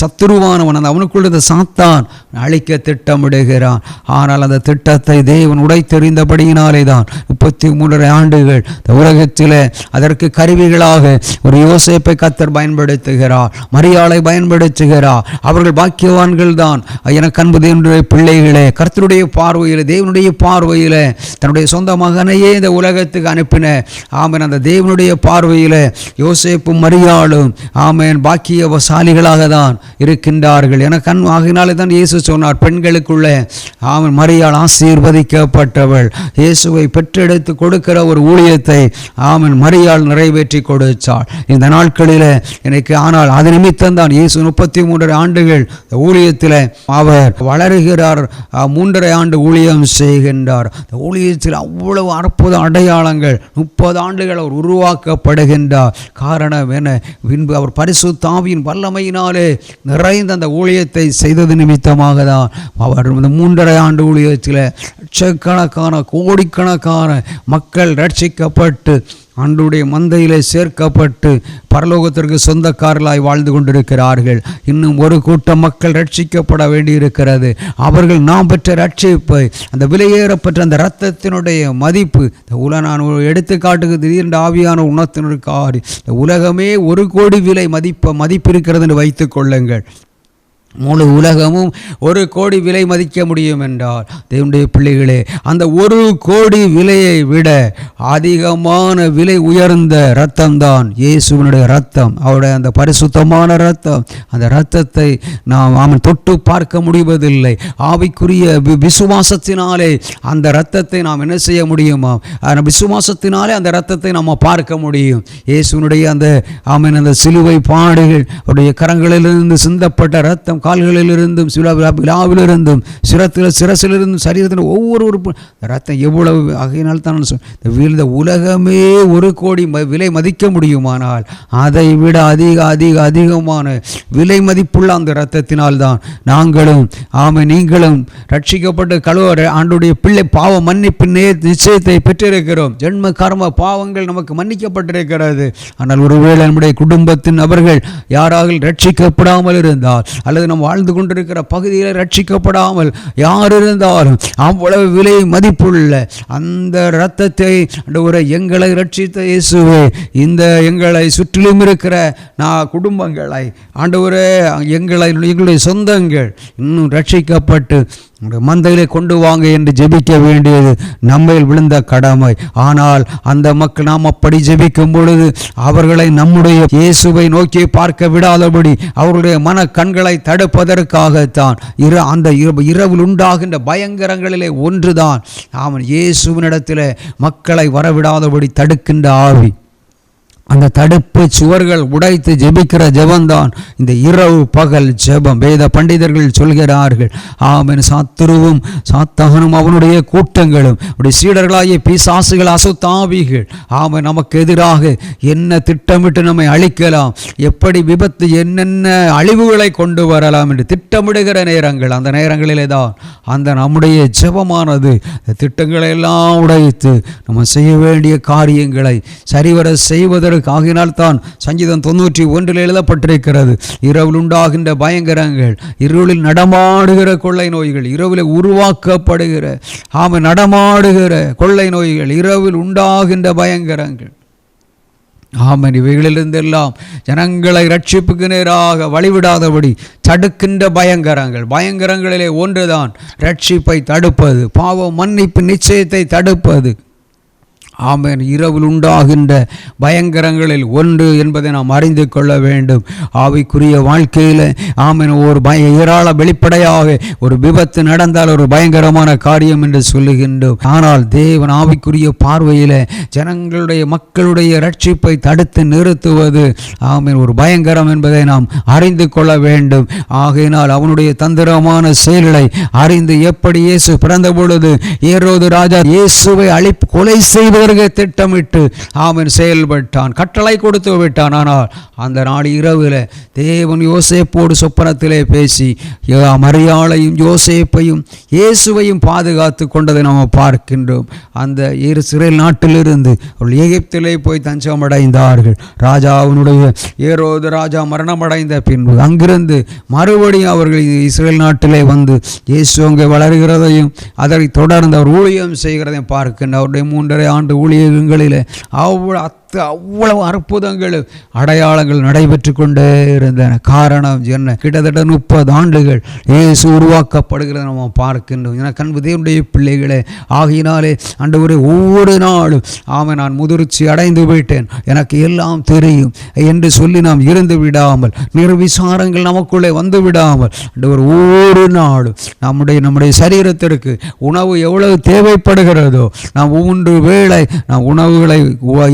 சத்துருவானவன், அந்த அவனுக்குள் இருந்த சாத்தான் அழிக்க திட்டமிடுகிறான். ஆனால் அந்த திட்டத்தை தேவன் உடைத்தெறிந்தபடியினாலே தான் 33 ஆண்டுகள் இந்த உலகத்தில் அதற்கு கருவிகளாக ஒரு யோசேப்பை கர்த்தர் பயன்படுத்துகிறார், மரியாளை பயன்படுத்துகிறார். அவர்கள் பாக்கியவான்கள் தான். எனக்கு அன்பு தேவனுடைய பிள்ளைகளே, கர்த்தருடைய பார்வையில், தேவனுடைய பார்வையில் தன்னுடைய சொந்த மகனையே இந்த உலகத்துக்கு அனுப்பின ஆமென் அந்த தேவனுடைய பார்வையில் யோசேப்பும் மரியாளும் ஆமென் பாக்கியசாலிகளாக தான் இருக்கின்றார்கள். எனக்கு ஆகினாலே தான் இயேசு சொன்னார், பெண்களுக்குள்ளே ஆமென் மரியாள் ஆசீர்வதிக்கப்பட்டவள். இயேசுவை பெற்றெடுத்து கொடுக்கிற ஒரு ஊழியத்தை ஆமென் மரியாள் நிறைவேற்றி கொடுத்தாள் இந்த நாட்களில் எனக்கு. ஆனால் அது நிமித்தம் தான் இயேசு 33 ஆண்டுகள் ஊழியத்தில் அவர் வளருகிறார். 3.5 ஆண்டு ஊழியம் செய்கின்றார். ஊழியத்தில் அவ்வளவு அற்புத அடையாளங்கள் 30 ஆண்டுகள் அவர் உருவாக்கப்படுகின்றார். காரணம் என்ன? பின்பு அவர் பரிசுத்த ஆவியின் வல்லமையினாலே நிறைந்த அந்த ஊழியத்தை செய்தது நிமித்தமாக தான் அவர் இந்த 3.5 ஆண்டு ஊழியத்தில் லட்சக்கணக்கான கோடிக்கணக்கான மக்கள் ரட்சிக்கப்பட்டு ஆண்டவருடைய மந்தையிலே சேர்க்கப்பட்டு பரலோகத்திற்கு சொந்தக்காரர்களாய் வாழ்ந்து கொண்டிருக்கிறார்கள். இன்னும் ஒரு கூட்டம் மக்கள் ரட்சிக்கப்பட வேண்டியிருக்கிறது. அவர்கள் நாம் பெற்ற ரட்சிப்பை, அந்த விலையேறப்பட்ட அந்த இரத்தத்தினுடைய மதிப்பு, நான் ஒரு எடுத்துக்காட்டுக்கு திடீரென்று ஆவியான உணர்த்தினருக்காரி இந்த உலகமே 1 கோடி விலை மதிப்பு இருக்கிறது என்று வைத்துக் கொள்ளுங்கள். முழு உலகமும் 1 கோடி விலை மதிக்க முடியும் என்றால் தேவனுடைய பிள்ளைகளே, அந்த 1 கோடி விலையை விட அதிகமான விலை உயர்ந்த இரத்தம்தான் இயேசுவினுடைய இரத்தம். அவருடைய அந்த பரிசுத்தமான இரத்தம். அந்த இரத்தத்தை நாம் தொட்டு பார்க்க முடிவதில்லை. ஆவிக்குரிய விசுவாசத்தினாலே அந்த இரத்தத்தை நாம் என்ன செய்ய முடியுமா? விசுவாசத்தினாலே அந்த இரத்தத்தை நாம் பார்க்க முடியும். இயேசுவினுடைய அந்த சிலுவை பாடுகள், அவருடைய கரங்களிலிருந்து சிந்தப்பட்ட இரத்தம், கால்களிலிருந்தும் விழாவிலிருந்தும் சிரசிலிருந்தும் சரீரத்தில் ஒவ்வொரு உறுப்பு ரத்தம் எவ்வளவு ஆகையினால் தான் இந்த உலகமே 1 கோடி விலை மதிக்க முடியுமானால் அதை விட அதிகமான விலை மதிப்புள்ள அந்த இரத்தத்தினால் தான் நாங்களும் நீங்களும் ரட்சிக்கப்பட்டு கழுவ ஆண்டுடைய பிள்ளை பாவ மன்னிப்பு நிச்சயத்தை பெற்றிருக்கிறோம். ஜென்ம கர்ம பாவங்கள் நமக்கு மன்னிக்கப்பட்டிருக்கிறது. ஆனால் ஒருவேளை நம்முடைய குடும்பத்தின் நபர்கள் யாராக ரட்சிக்கப்படாமல் இருந்தால், அல்லது நாம் வாழ்ந்து கொண்டிருக்கிற பகுதியில் ரட்சிக்கப்படாமல் யார் இருந்தாலும் அவ்வளவு விலை மதிப்புள்ள அந்த இரத்தத்தை எங்களை ரட்சித்த இயேசுவே, இந்த எங்களை சுற்றிலும் இருக்கிற குடும்பங்களை ஆண்டவரே, எங்களுடைய சொந்தங்கள் இன்னும் ரட்சிக்கப்பட்டு மந்தையிலே கொண்டு வாங்க என்று ஜெபிக்க வேண்டியது நம்மையில் விழுந்த கடமை. ஆனால் அந்த மக்கள் நாம் அப்படி ஜெபிக்கும் பொழுது அவர்களை நம்முடைய இயேசுவை நோக்கி பார்க்க விடாதபடி அவருடைய மன கண்களை தடுப்பதற்காகத்தான் அந்த இரவில் உண்டாகின்ற பயங்கரங்களிலே ஒன்றுதான் இயேசுவினிடத்தில் மக்களை வரவிடாதபடி தடுக்கின்ற ஆவி. அந்த தடுப்பு சுவர்கள் உடைத்து ஜெபிக்கிற ஜெபம்தான் இந்த இரவு பகல் ஜெபம். வேத பண்டிதர்கள் சொல்கிறார்கள், சத்துருவும் சாத்தானும் அவனுடைய கூட்டங்களும் அவருடைய சீடர்களாகிய பிசாசுகள், அசுத்தாவிகள் நமக்கு எதிராக என்ன திட்டமிட்டு நம்மை அழிக்கலாம், எப்படி விபத்து, என்னென்ன அழிவுகளை கொண்டு வரலாம் என்று திட்டமிடுகிற நேரங்கள். அந்த நேரங்களிலே தான் அந்த நம்முடைய ஜெபமானது திட்டங்களை எல்லாம் உடைத்து நம்ம செய்ய வேண்டிய காரியங்களை சரிவர செய்வதற்கு ஆகினால் தான் சங்கீதம் 91 எழுதப்பட்டிருக்கிறது, இரவில் உண்டாகின்ற பயங்கரங்கள், இருளில் நடமாடுகிற கொள்ளை நோய்கள், இரவில் உருவாக்கப்படுகிற நடமாடுகிற கொள்ளை நோய்கள், இரவில் உண்டாகின்ற பயங்கரங்கள். இவைகளிலிருந்தெல்லாம் ஜனங்களை ரட்சிப்புக்கு நேராக வழிவிடாதபடி தடுக்கின்ற பயங்கரங்களிலே ஒன்றுதான் ரட்சிப்பை தடுப்பது, பாவ மன்னிப்பு நிச்சயத்தை தடுப்பது. இரவில் உண்டாகின்ற பயங்கரங்களில் ஒன்று என்பதை நாம் அறிந்து கொள்ள வேண்டும். ஆவிக்குரிய வாழ்க்கையில் ஒரு ஏராள வெளிப்படையாக ஒரு விபத்து நடந்தால் ஒரு பயங்கரமான காரியம் என்று சொல்லுகின்றோம். ஆனால் தேவன் ஆவிக்குரிய பார்வையில் ஜனங்களுடைய மக்களுடைய ரட்சிப்பை தடுத்து நிறுத்துவது ஒரு பயங்கரம் என்பதை நாம் அறிந்து கொள்ள வேண்டும். ஆகையினால் அவனுடைய தந்திரமான செயல்களை அறிந்து, எப்படி இயேசு பிறந்த பொழுது ஏரோது ராஜா இயேசுவை கொலை செய்வது திட்டமிட்டு செயல்பட்டான், கட்டளை கொடுத்து விட்டான். ஆனால் அந்த நாள் இரவில் தேவன் யோசேப்போடு சொப்பனத்திலே பேசி மரியாளையும் யோசேப்பையும் இயேசுவையும் பாதுகாத்து கொண்டதை நாம் பார்க்கின்றோம். அந்த இஸ்ரேல் நாட்டிலிருந்து அவர்கள் எகிப்திலே போய் தஞ்சமடைந்தார்கள். ராஜாவினுடைய ஏரோது ராஜா மரணமடைந்த பின்பு அங்கிருந்து மறுபடியும் அவர்கள் இஸ்ரேல் நாட்டிலே வந்து இயேசு அங்கே வளர்கிறதையும் அதை தொடர்ந்து அவர் ஊழியம் செய்கிறதையும் பார்க்கின்ற அவருடைய 3.5 ஆண்டு ஊழியங்களில் அவ்வளவு அற்புதங்கள் அடையாளங்கள் நடைபெற்று கொண்டே இருந்தன. காரணம் என்ன? கிட்டத்தட்ட 30 ஆண்டுகள் இயேசு உருவாக்கப்படுகிறத நம்ம பார்க்கின்றோம். எனக்கு அன்பு தேவனுடைய பிள்ளைகளே, ஆகினாலே ஆண்டவரே, ஒவ்வொரு நாளும் நான் முதிர்ச்சி அடைந்து விட்டேன், எனக்கு எல்லாம் தெரியும் என்று சொல்லி நாம் இருந்து விடாமல், நிர்விசாரங்கள் நமக்குள்ளே வந்து விடாமல், ஆண்டவர் ஒவ்வொரு நாளும் நம்முடைய சரீரத்திற்கு உணவு எவ்வளவு தேவைப்படுகிறதோ, நாம் 3 வேளை நாம் உணவுகளை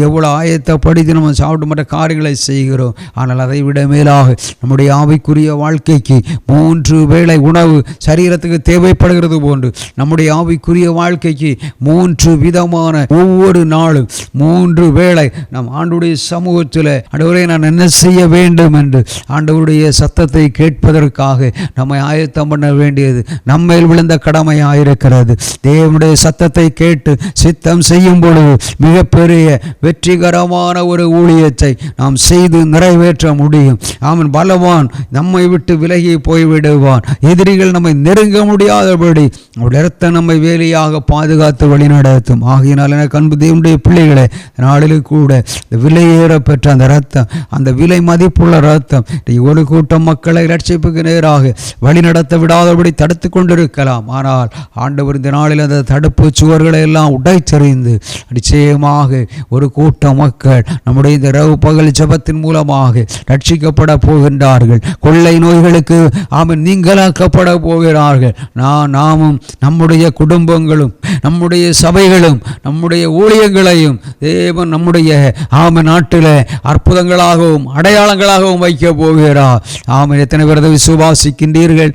எவ்வளவு ஆயத்தப்படுத்தி நம்ம சாப்பிட்டு மற்ற காரியங்களை செய்கிறோம். ஆனால் அதை விட மேலாக நம்முடைய ஆவிக்குரிய வாழ்க்கைக்கு 3 வேளை உணவு சரீரத்துக்கு தேவைப்படுகிறது போன்று நம்முடைய ஆவிக்குரிய வாழ்க்கைக்கு 3 விதமான ஒவ்வொரு நாளும் 3 வேளை நம் ஆண்டவருடைய சமூகத்தில் ஆண்டவரே நான் என்ன செய்ய வேண்டும் என்று ஆண்டவருடைய சத்தத்தை கேட்பதற்காக நம்மை ஆயத்தம் பண்ண வேண்டியது நம்மேல் விழுந்த கடமையாயிருக்கிறது. தேவனுடைய சத்தத்தை கேட்டு சித்தம் செய்யும் பொழுது மிகப்பெரிய வெற்றிகரமான ஒரு ஊழியத்தை நாம் செய்து நிறைவேற்ற முடியும். அவன் பலவான் நம்மை விட்டு விலகி போய்விடுவான். எதிரிகள் நம்மை நெருங்க முடியாதபடி இரத்தம் நம்மை வேலையாக பாதுகாத்து வழிநடத்தும். ஆகையினால் எனக்கு அன்பு தேவனுடைய பிள்ளைகளை நாளில் கூட விலையேற பெற்ற அந்த இரத்தம், அந்த விலை மதிப்புள்ள இரத்தம் ஒரு கூட்டம் மக்களை ரட்சிப்புக்கு நேராக வழிநடத்த விடாதபடி தடுத்து கொண்டிருக்கலாம். ஆனால் ஆண்டவர் இந்த நாளில் அந்த தடுப்பு சுவர்களை எல்லாம் உடைத்தெறிந்து நிச்சயமாக ஒரு கூட்டம் மக்கள் நம்முடைய இந்த இரவு பகல் ஜெபத்தின் மூலமாக ரட்சிக்கப்பட போகின்றார்கள். கொள்ளை நோய்களுக்கு நீங்களாக்கப்பட போகிறார்கள். நாமும் நம்முடைய குடும்பங்களும் நம்முடைய சபைகளும் நம்முடைய ஊழியங்களையும் தேவன் நம்முடைய நாட்டில் அற்புதங்களாகவும் அடையாளங்களாகவும் வைக்க போகிறார். எத்தனை பேர் அதை விசுவாசிக்கின்றீர்கள்?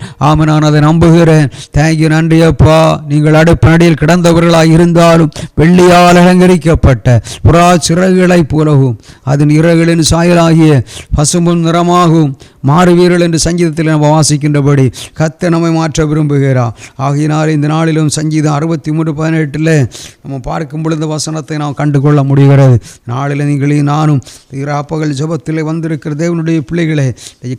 நான் அதை நம்புகிறேன். தேங்க்யூ, நன்றி அப்பா. நீங்கள் அடுப்படியில் கிடந்தவர்களாக இருந்தாலும் வெள்ளியால் அலங்கரிக்கப்பட்ட புறா சிறகுகளைப் போலவும் அதன் இறகுகளின் சாயலாகிய பசும்பொன் நிறமாகவும் மாறுவீர்கள் என்று சங்கீதத்தில் நம்ம வாசிக்கின்றபடி கர்த்தர் நம்மை மாற்ற விரும்புகிறார். ஆகையினால் இந்த நாளிலும் சங்கீதம் 63:18 நம்ம பார்க்கும் பொழுது வசனத்தை நாம் கண்டுகொள்ள முடிகிறது. நாளில் நீங்களும் நானும் இராப்பகல் ஜெபத்தில் வந்திருக்கிற தேவனுடைய பிள்ளைகளே,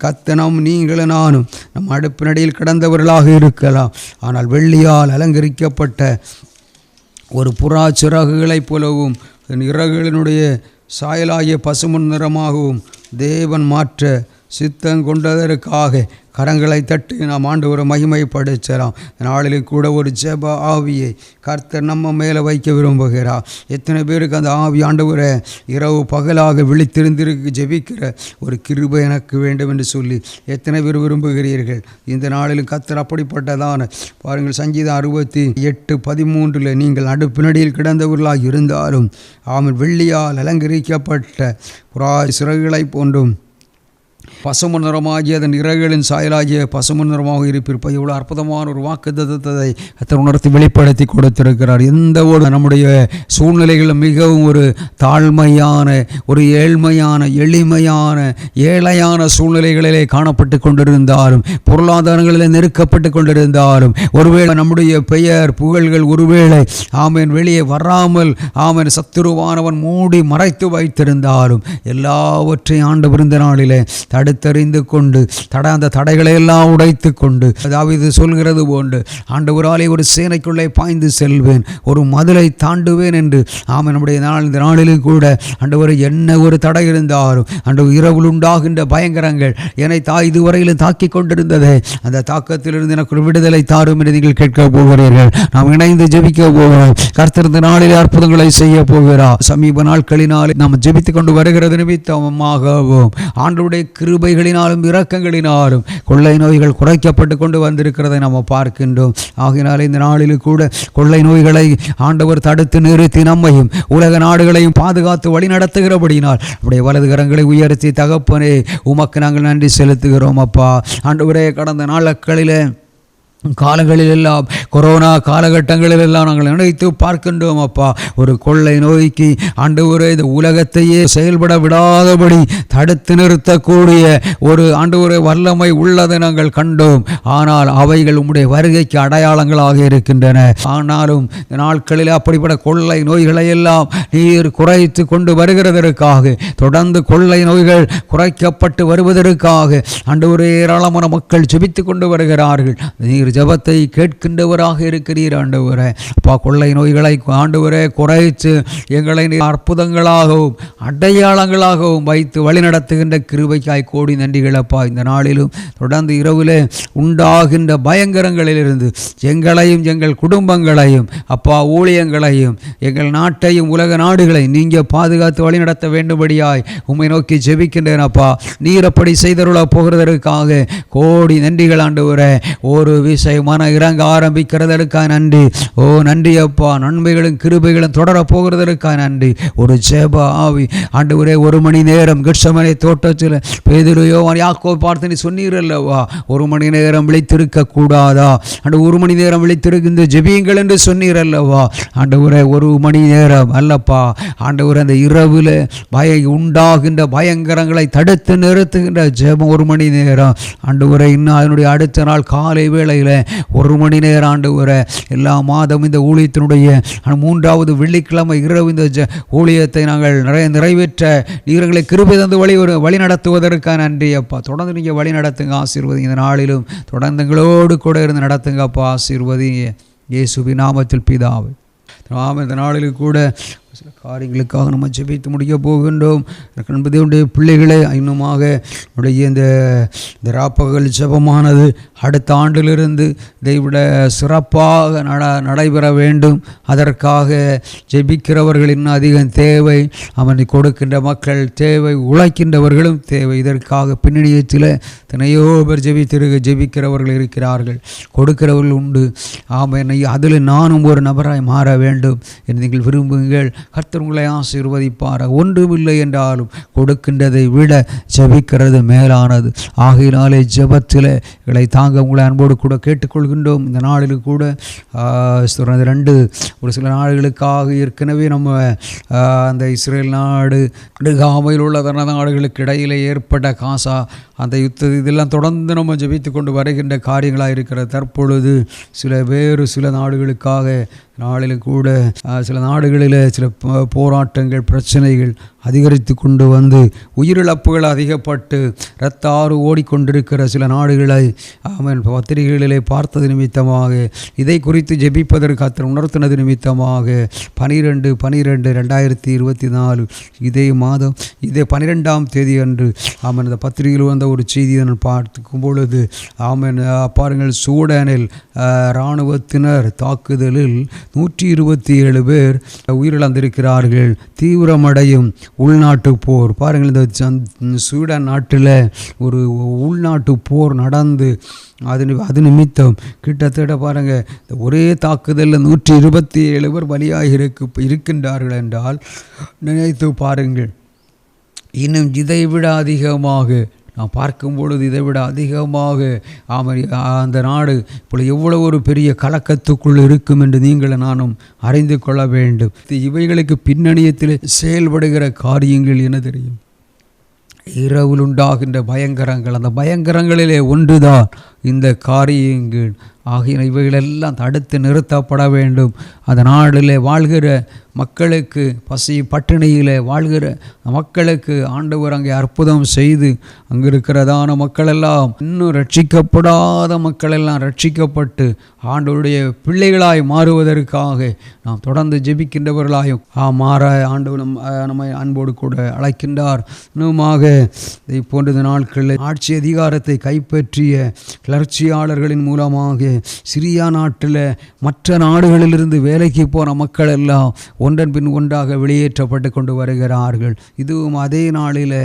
கர்த்தனும் நீங்களும் நானும் நம் அடுப்பினடியில் கிடந்தவர்களாக இருக்கலாம். ஆனால் வெள்ளியால் அலங்கரிக்கப்பட்ட ஒரு புறா சிறகுகளைப் போலவும் இறகுகளினுடைய சாயலாகிய பசுமன் நிறமாகவும் தேவன் மாற்ற சித்தம் கொண்டதற்காக கரங்களை தட்டி நாம் ஆண்டவரை மகிமைப்படுத்தலாம். நாளில் கூட ஒரு ஜெப ஆவியை கர்த்தர் நம்ம மேலே வைக்க விரும்புகிறார். எத்தனை பேருக்கு அந்த ஆவி ஆண்டவரை இரவு பகலாக விழித்திருந்திருக்கு ஜெபிக்கிற ஒரு கிருபை எனக்கு வேண்டும் என்று சொல்லி எத்தனை பேர் விரும்புகிறீர்கள்? இந்த நாளிலும் கர்த்தர் அப்படிப்பட்டதான பாருங்கள், சங்கீதம் 68:13 நீங்கள் அடுப்பினடியில் கிடந்தவர்களாக இருந்தாலும் வெள்ளியால் அலங்கரிக்கப்பட்ட புறா சிறகுகளை போன்றும் பசுமன் நிறமாகிய அதன் இறகுகளின் சாயலாகிய பசுமன் நிறமாக இருப்பிருப்ப எவ்வளோ அற்புதமான ஒரு வாக்குத்தத்தத்தை கர்த்தர் உணர்த்தி வெளிப்படுத்தி கொடுத்திருக்கிறார். எந்த ஒரு நம்முடைய சூழ்நிலைகளும் மிகவும் ஒரு தாழ்மையான, ஒரு ஏழ்மையான, எளிமையான, ஏழையான சூழ்நிலைகளிலே காணப்பட்டு கொண்டிருந்தாலும், பொருளாதாரங்களில் நெருக்கப்பட்டு கொண்டிருந்தாலும், ஒருவேளை நம்முடைய பெயர் புகழ்கள் ஒருவேளை வெளியே வராமல் சத்துருவானவன் மூடி மறைத்து வைத்திருந்தாலும் எல்லாவற்றையும் ஆண்டவர் இந்த நாளிலே தடுத்தறிந்து கொண்டு அந்த தடைகளை எல்லாம் உடைத்து கொண்டு தாவீது சொல்கிறது போன்று ஆண்டவராலே ஒரு சேனைக்குள்ளே பாய்ந்து செல்வேன், ஒரு மதிலை தாண்டுவேன் என்று நம்முடைய இந்த நாளிலும் கூட ஆண்டவர் என்ன ஒரு தடை இருந்தாலும் ஆண்டவர் இரவில் உண்டாகின்ற பயங்கரங்கள் என்னை இதுவரையிலும் தாக்கி கொண்டிருந்ததே, அந்த தாக்கத்திலிருந்து எனக்கு ஒரு விடுதலை தாரும் என்று நீங்கள் கேட்க போகிறீர்கள். நாம் இணைந்து ஜெபிக்க போகிறோம். கர்த்தர் இந்த நாளிலே அற்புதங்களை செய்ய போகிறார். சமீப நாட்களினால் நாம் ஜெபித்துக் கொண்டு வருகிறது நிமித்தமாகவும் ஆண்டவருடைய கிருபைகளினாலும் இரக்கங்களினாலும் கொள்ளை நோய்கள் குறைக்கப்பட்டு கொண்டு வந்திருக்கிறதை நாம் பார்க்கின்றோம். ஆகினாலே இந்த நாளில் கூட கொள்ளை நோய்களை ஆண்டவர் தடுத்து நிறுத்தி நம்மையும் உலக நாடுகளையும் பாதுகாத்து வழி நடத்துகிறபடினால் அப்படியே வலது கரங்களை உயர்த்தி தகப்பனே உமக்கு நாங்கள் நன்றி செலுத்துகிறோம். அப்பா ஆண்டவரே, கடந்த நாட்களிலே காலங்களில் எல்லாம் கொரோனா காலகட்டங்களில் எல்லாம் நாங்கள் நினைத்து பார்க்கின்றோம். அப்பா, ஒரு கொள்ளை நோய்க்கு ஆண்டவரே இந்த உலகத்தையே செயல்பட விடாதபடி தடுத்து நிறுத்தக்கூடிய ஒரு ஆண்டவரே வல்லமை உள்ளதை நாங்கள் கண்டோம். ஆனால் அவைகள் உம்முடைய வருகைக்கு அடையாளங்களாக இருக்கின்றன. ஆனாலும் இந்த நாட்களில் அப்படிப்பட்ட கொள்ளை நோய்களை எல்லாம் நீர் குறைத்து கொண்டு வருகிறதற்காக, தொடர்ந்து கொள்ளை நோய்கள் குறைக்கப்பட்டு வருவதற்காக ஆண்டவரே ஏராளமான மக்கள் ஜெபித்து கொண்டு வருகிறார்கள். நீர் ஜெபத்தை கேட்கின்றவராக இருக்கிறீர் ஆண்டவரே. அப்பா, கொள்ளை நோய்களை ஆண்டவரே குறைத்து எங்களை அற்புதங்களாகவும் அடையாளங்களாகவும் வைத்து வழிநடத்துகின்ற கிருபைக்காய் கோடி நன்றிகளப்பா. இந்த நாளிலும் தொடர்ந்து இரவிலே உண்டாகின்ற பயங்கரங்களிலிருந்து எங்களையும் எங்கள் குடும்பங்களையும் அப்பா ஊழியங்களையும் எங்கள் நாட்டையும் உலக நாடுகளை நீங்கள் பாதுகாத்து வழிநடத்த வேண்டும்படியாய் உம்மை நோக்கி ஜெபிக்கின்றேன். அப்பா, நீர் அப்படி செய்தருள போகிறதற்காக கோடி நன்றிகள் ஆண்டவரே. ஒரு அதிசயமான இறங்க ஆரம்பிக்கிறதற்காக நன்றி. ஓ நன்றி அப்பா. நன்மைகளும் கிருபைகளும் தொடர போகிறதற்காக நன்றி. ஒரு ஜெப ஆவி ஆண்டவரே, 1 மணி நேரம் கெத்செமனே தோட்டத்தில் பேதுருவையோ யாக்கோபை பார்த்து நீ சொன்னீரல்லவா, 1 மணி நேரம் விழித்திருக்க கூடாதா? ஆண்டு 1 மணி நேரம் விழித்திருக்கின்ற ஜெபியுங்கள் என்று சொன்னீரல்லவா. ஆண்டவரே, 1 மணி நேரம் அல்லப்பா ஆண்டவரே, அந்த இரவில் உண்டாகின்ற பயங்கரங்களை தடுத்து நிறுத்துகின்ற ஜெபம் 1 மணி நேரம். ஆண்டவரே, இன்னும் அதனுடைய அடுத்த நாள் காலை வேளையில் 1 மணி நேரம் ஆண்டவரே, எல்லா மாதம் இந்த ஊழியத்தினுடைய 3வது வெள்ளிக்கிழமை இரவு இந்த ஊழியத்தை நாங்கள் நிறைவேற்ற நீங்களை கிருபை தந்து வழி நடத்துவதற்காக நன்றி அப்பா. தொடர்ந்து நீங்கள் வழி நடத்துங்க, ஆசீர்வதிங்க. இந்த நாளிலும் தொடர்ந்து எங்களோடு கூட இருந்து நடத்துங்க அப்பா, ஆசீர்வதிங்க இயேசுவின் நாமத்தில் பிதாவே. இந்த நாளில் கூட சில காரியங்களுக்காக நம்ம ஜெபித்து முடிக்க போகின்றோம். என்பதையுடைய பிள்ளைகளை இன்னுமாக நம்முடைய இந்த ராப்பகல் ஜெபமானது அடுத்த ஆண்டிலிருந்து இதைவிட சிறப்பாக நடைபெற வேண்டும். அதற்காக ஜெபிக்கிறவர்கள் இன்னும் அதிகம் தேவை. அவனை கொடுக்கின்ற மக்கள் தேவை, உழைக்கின்றவர்களும் தேவை. இதற்காக பின்னணியத்தில் எத்தனையோ பேர் ஜெபிக்கிறவர்கள் இருக்கிறார்கள், கொடுக்கிறவர்கள் உண்டு. ஆமாம், அதில் நானும் ஒரு நபராய் மாற வேண்டும் என்று நீங்கள் விரும்புங்கள். கர்த்தர் உங்களை ஆசீர்வதிப்பார். ஒன்றுமில்லை என்றாலும் கொடுக்கின்றதை விட ஜெபிக்கிறது மேலானது. ஆகையினாலே ஜெபத்தில் எங்களை தாங்க உங்களை அன்போடு கூட கேட்டுக்கொள்கின்றோம். இந்த நாளில் கூட 2 ஒரு சில நாடுகளுக்காக ஏற்கனவே நம்ம அந்த இஸ்ரேல் நாடு அருகாமையில் உள்ள நாடுகளுக்கு இடையிலே ஏற்பட்ட காசா அந்த இதெல்லாம் தொடர்ந்து நம்ம ஜெபித்து கொண்டு வருகின்ற காரியங்களாக இருக்கிற தற்பொழுது சில நாடுகளுக்காக நாளில் கூட சில நாடுகளில் சில போராட்டங்கள், பிரச்சனைகள் அதிகரித்து கொண்டு வந்து உயிரிழப்புகள் அதிகப்பட்டு இரத்த ஆறு ஓடிக்கொண்டிருக்கிற சில நாடுகளை பத்திரிகைகளிலே பார்த்தது நிமித்தமாக இதை குறித்து ஜெபிப்பதற்கு கர்த்தர் உணர்த்தினது நிமித்தமாக 12/12/2024 இதே மாதம் 12ஆம் தேதி அன்று இந்த பத்திரிகையில் வந்த ஒரு செய்தியை நான் பார்க்கும் பொழுது பாருங்கள், சூடானில் இராணுவத்தினர் தாக்குதலில் 127 பேர் உயிரிழந்திருக்கிறார்கள். தீவிரமடையும் உள்நாட்டு போர். பாருங்கள், இந்த ஸ்வீடன் நாட்டில் ஒரு உள்நாட்டு போர் நடந்து அது நிமித்தம் கிட்டத்தட்ட பாருங்கள், ஒரே தாக்குதலில் 127 பேர் பலியாக இருக்கின்றார்கள் என்றால் நினைத்து பாருங்கள். இன்னும் இதைவிட அதிகமாக நான் பார்க்கும் பொழுது இதைவிட அதிகமாக அந்த நாடு இப்பொழுது எவ்வளோ ஒரு பெரிய கலக்கத்துக்குள் இருக்கும் என்று நீங்கள் நானும் அறிந்து கொள்ள வேண்டும். இவைகளுக்கு பின்னணியத்தில் செயல்படுகிற காரியங்கள் என்ன தெரியும்? இரவில் உண்டாகின்ற பயங்கரங்கள். அந்த பயங்கரங்களிலே ஒன்றுதான் இந்த காரியங்கள். ஆகிய இவைகளெல்லாம் தடுத்து நிறுத்தப்பட வேண்டும். அந்த நாளில் வாழ்கிற மக்களுக்கு, பசி பட்டினியில் வாழ்கிற மக்களுக்கு ஆண்டவர் அங்கே அற்புதம் செய்து அங்கே இருக்கிறதான மக்களெல்லாம், இன்னும் ரட்சிக்கப்படாத மக்களெல்லாம் ரட்சிக்கப்பட்டு ஆண்டவருடைய பிள்ளைகளாய் மாறுவதற்காக நாம் தொடர்ந்து ஜெபிக்கின்றவர்களாயும் மாற ஆண்டவர் நம்மை அன்போடு கூட அழைக்கின்றார். இன்னுமாக இதை போன்ற நாட்களில் ஆட்சி அதிகாரத்தை கைப்பற்றிய கிளர்ச்சியாளர்களின் மூலமாக சிரியா நாட்டில் மற்ற நாடுகளிலிருந்து வேலைக்கு போன மக்கள் எல்லாம் ஒன்றன் பின் ஒன்றாக வெளியேற்றப்பட்டு கொண்டு வருகிறார்கள். இதுவும் அதே நாளில்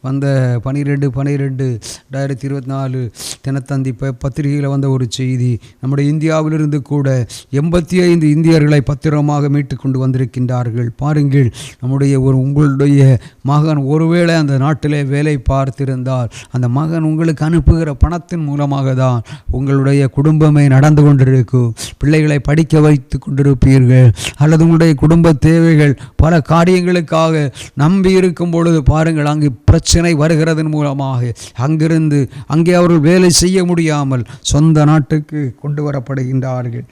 வந்த 12/12/2024 தினத்தந்தி பத்திரிகையில் வந்த ஒரு செய்தி. நம்முடைய இந்தியாவிலிருந்து கூட 85 இந்தியர்களை பத்திரமாக மீட்டு கொண்டு வந்திருக்கின்றார்கள். பாருங்கள், உங்களுடைய மகன் ஒருவேளை அந்த நாட்டிலே வேலை பார்த்திருந்தால் அந்த மகன் உங்களுக்கு அனுப்புகிற பணத்தின் மூலமாக தான் உங்களுடைய குடும்பமே நடந்து கொண்டிருக்கும். பிள்ளைகளை படிக்க வைத்து கொண்டிருப்பீர்கள். அல்லது உங்களுடைய குடும்ப தேவைகள் பல காரியங்களுக்காக நம்பி இருக்கும் பொழுது பாருங்கள், அங்கு பிரச்சனை வருகிறதன் மூலமாக அங்கே அவர்கள் வேலை செய்ய முடியாமல் சொந்த நாட்டுக்கு கொண்டு வரப்படுகின்றார்கள்.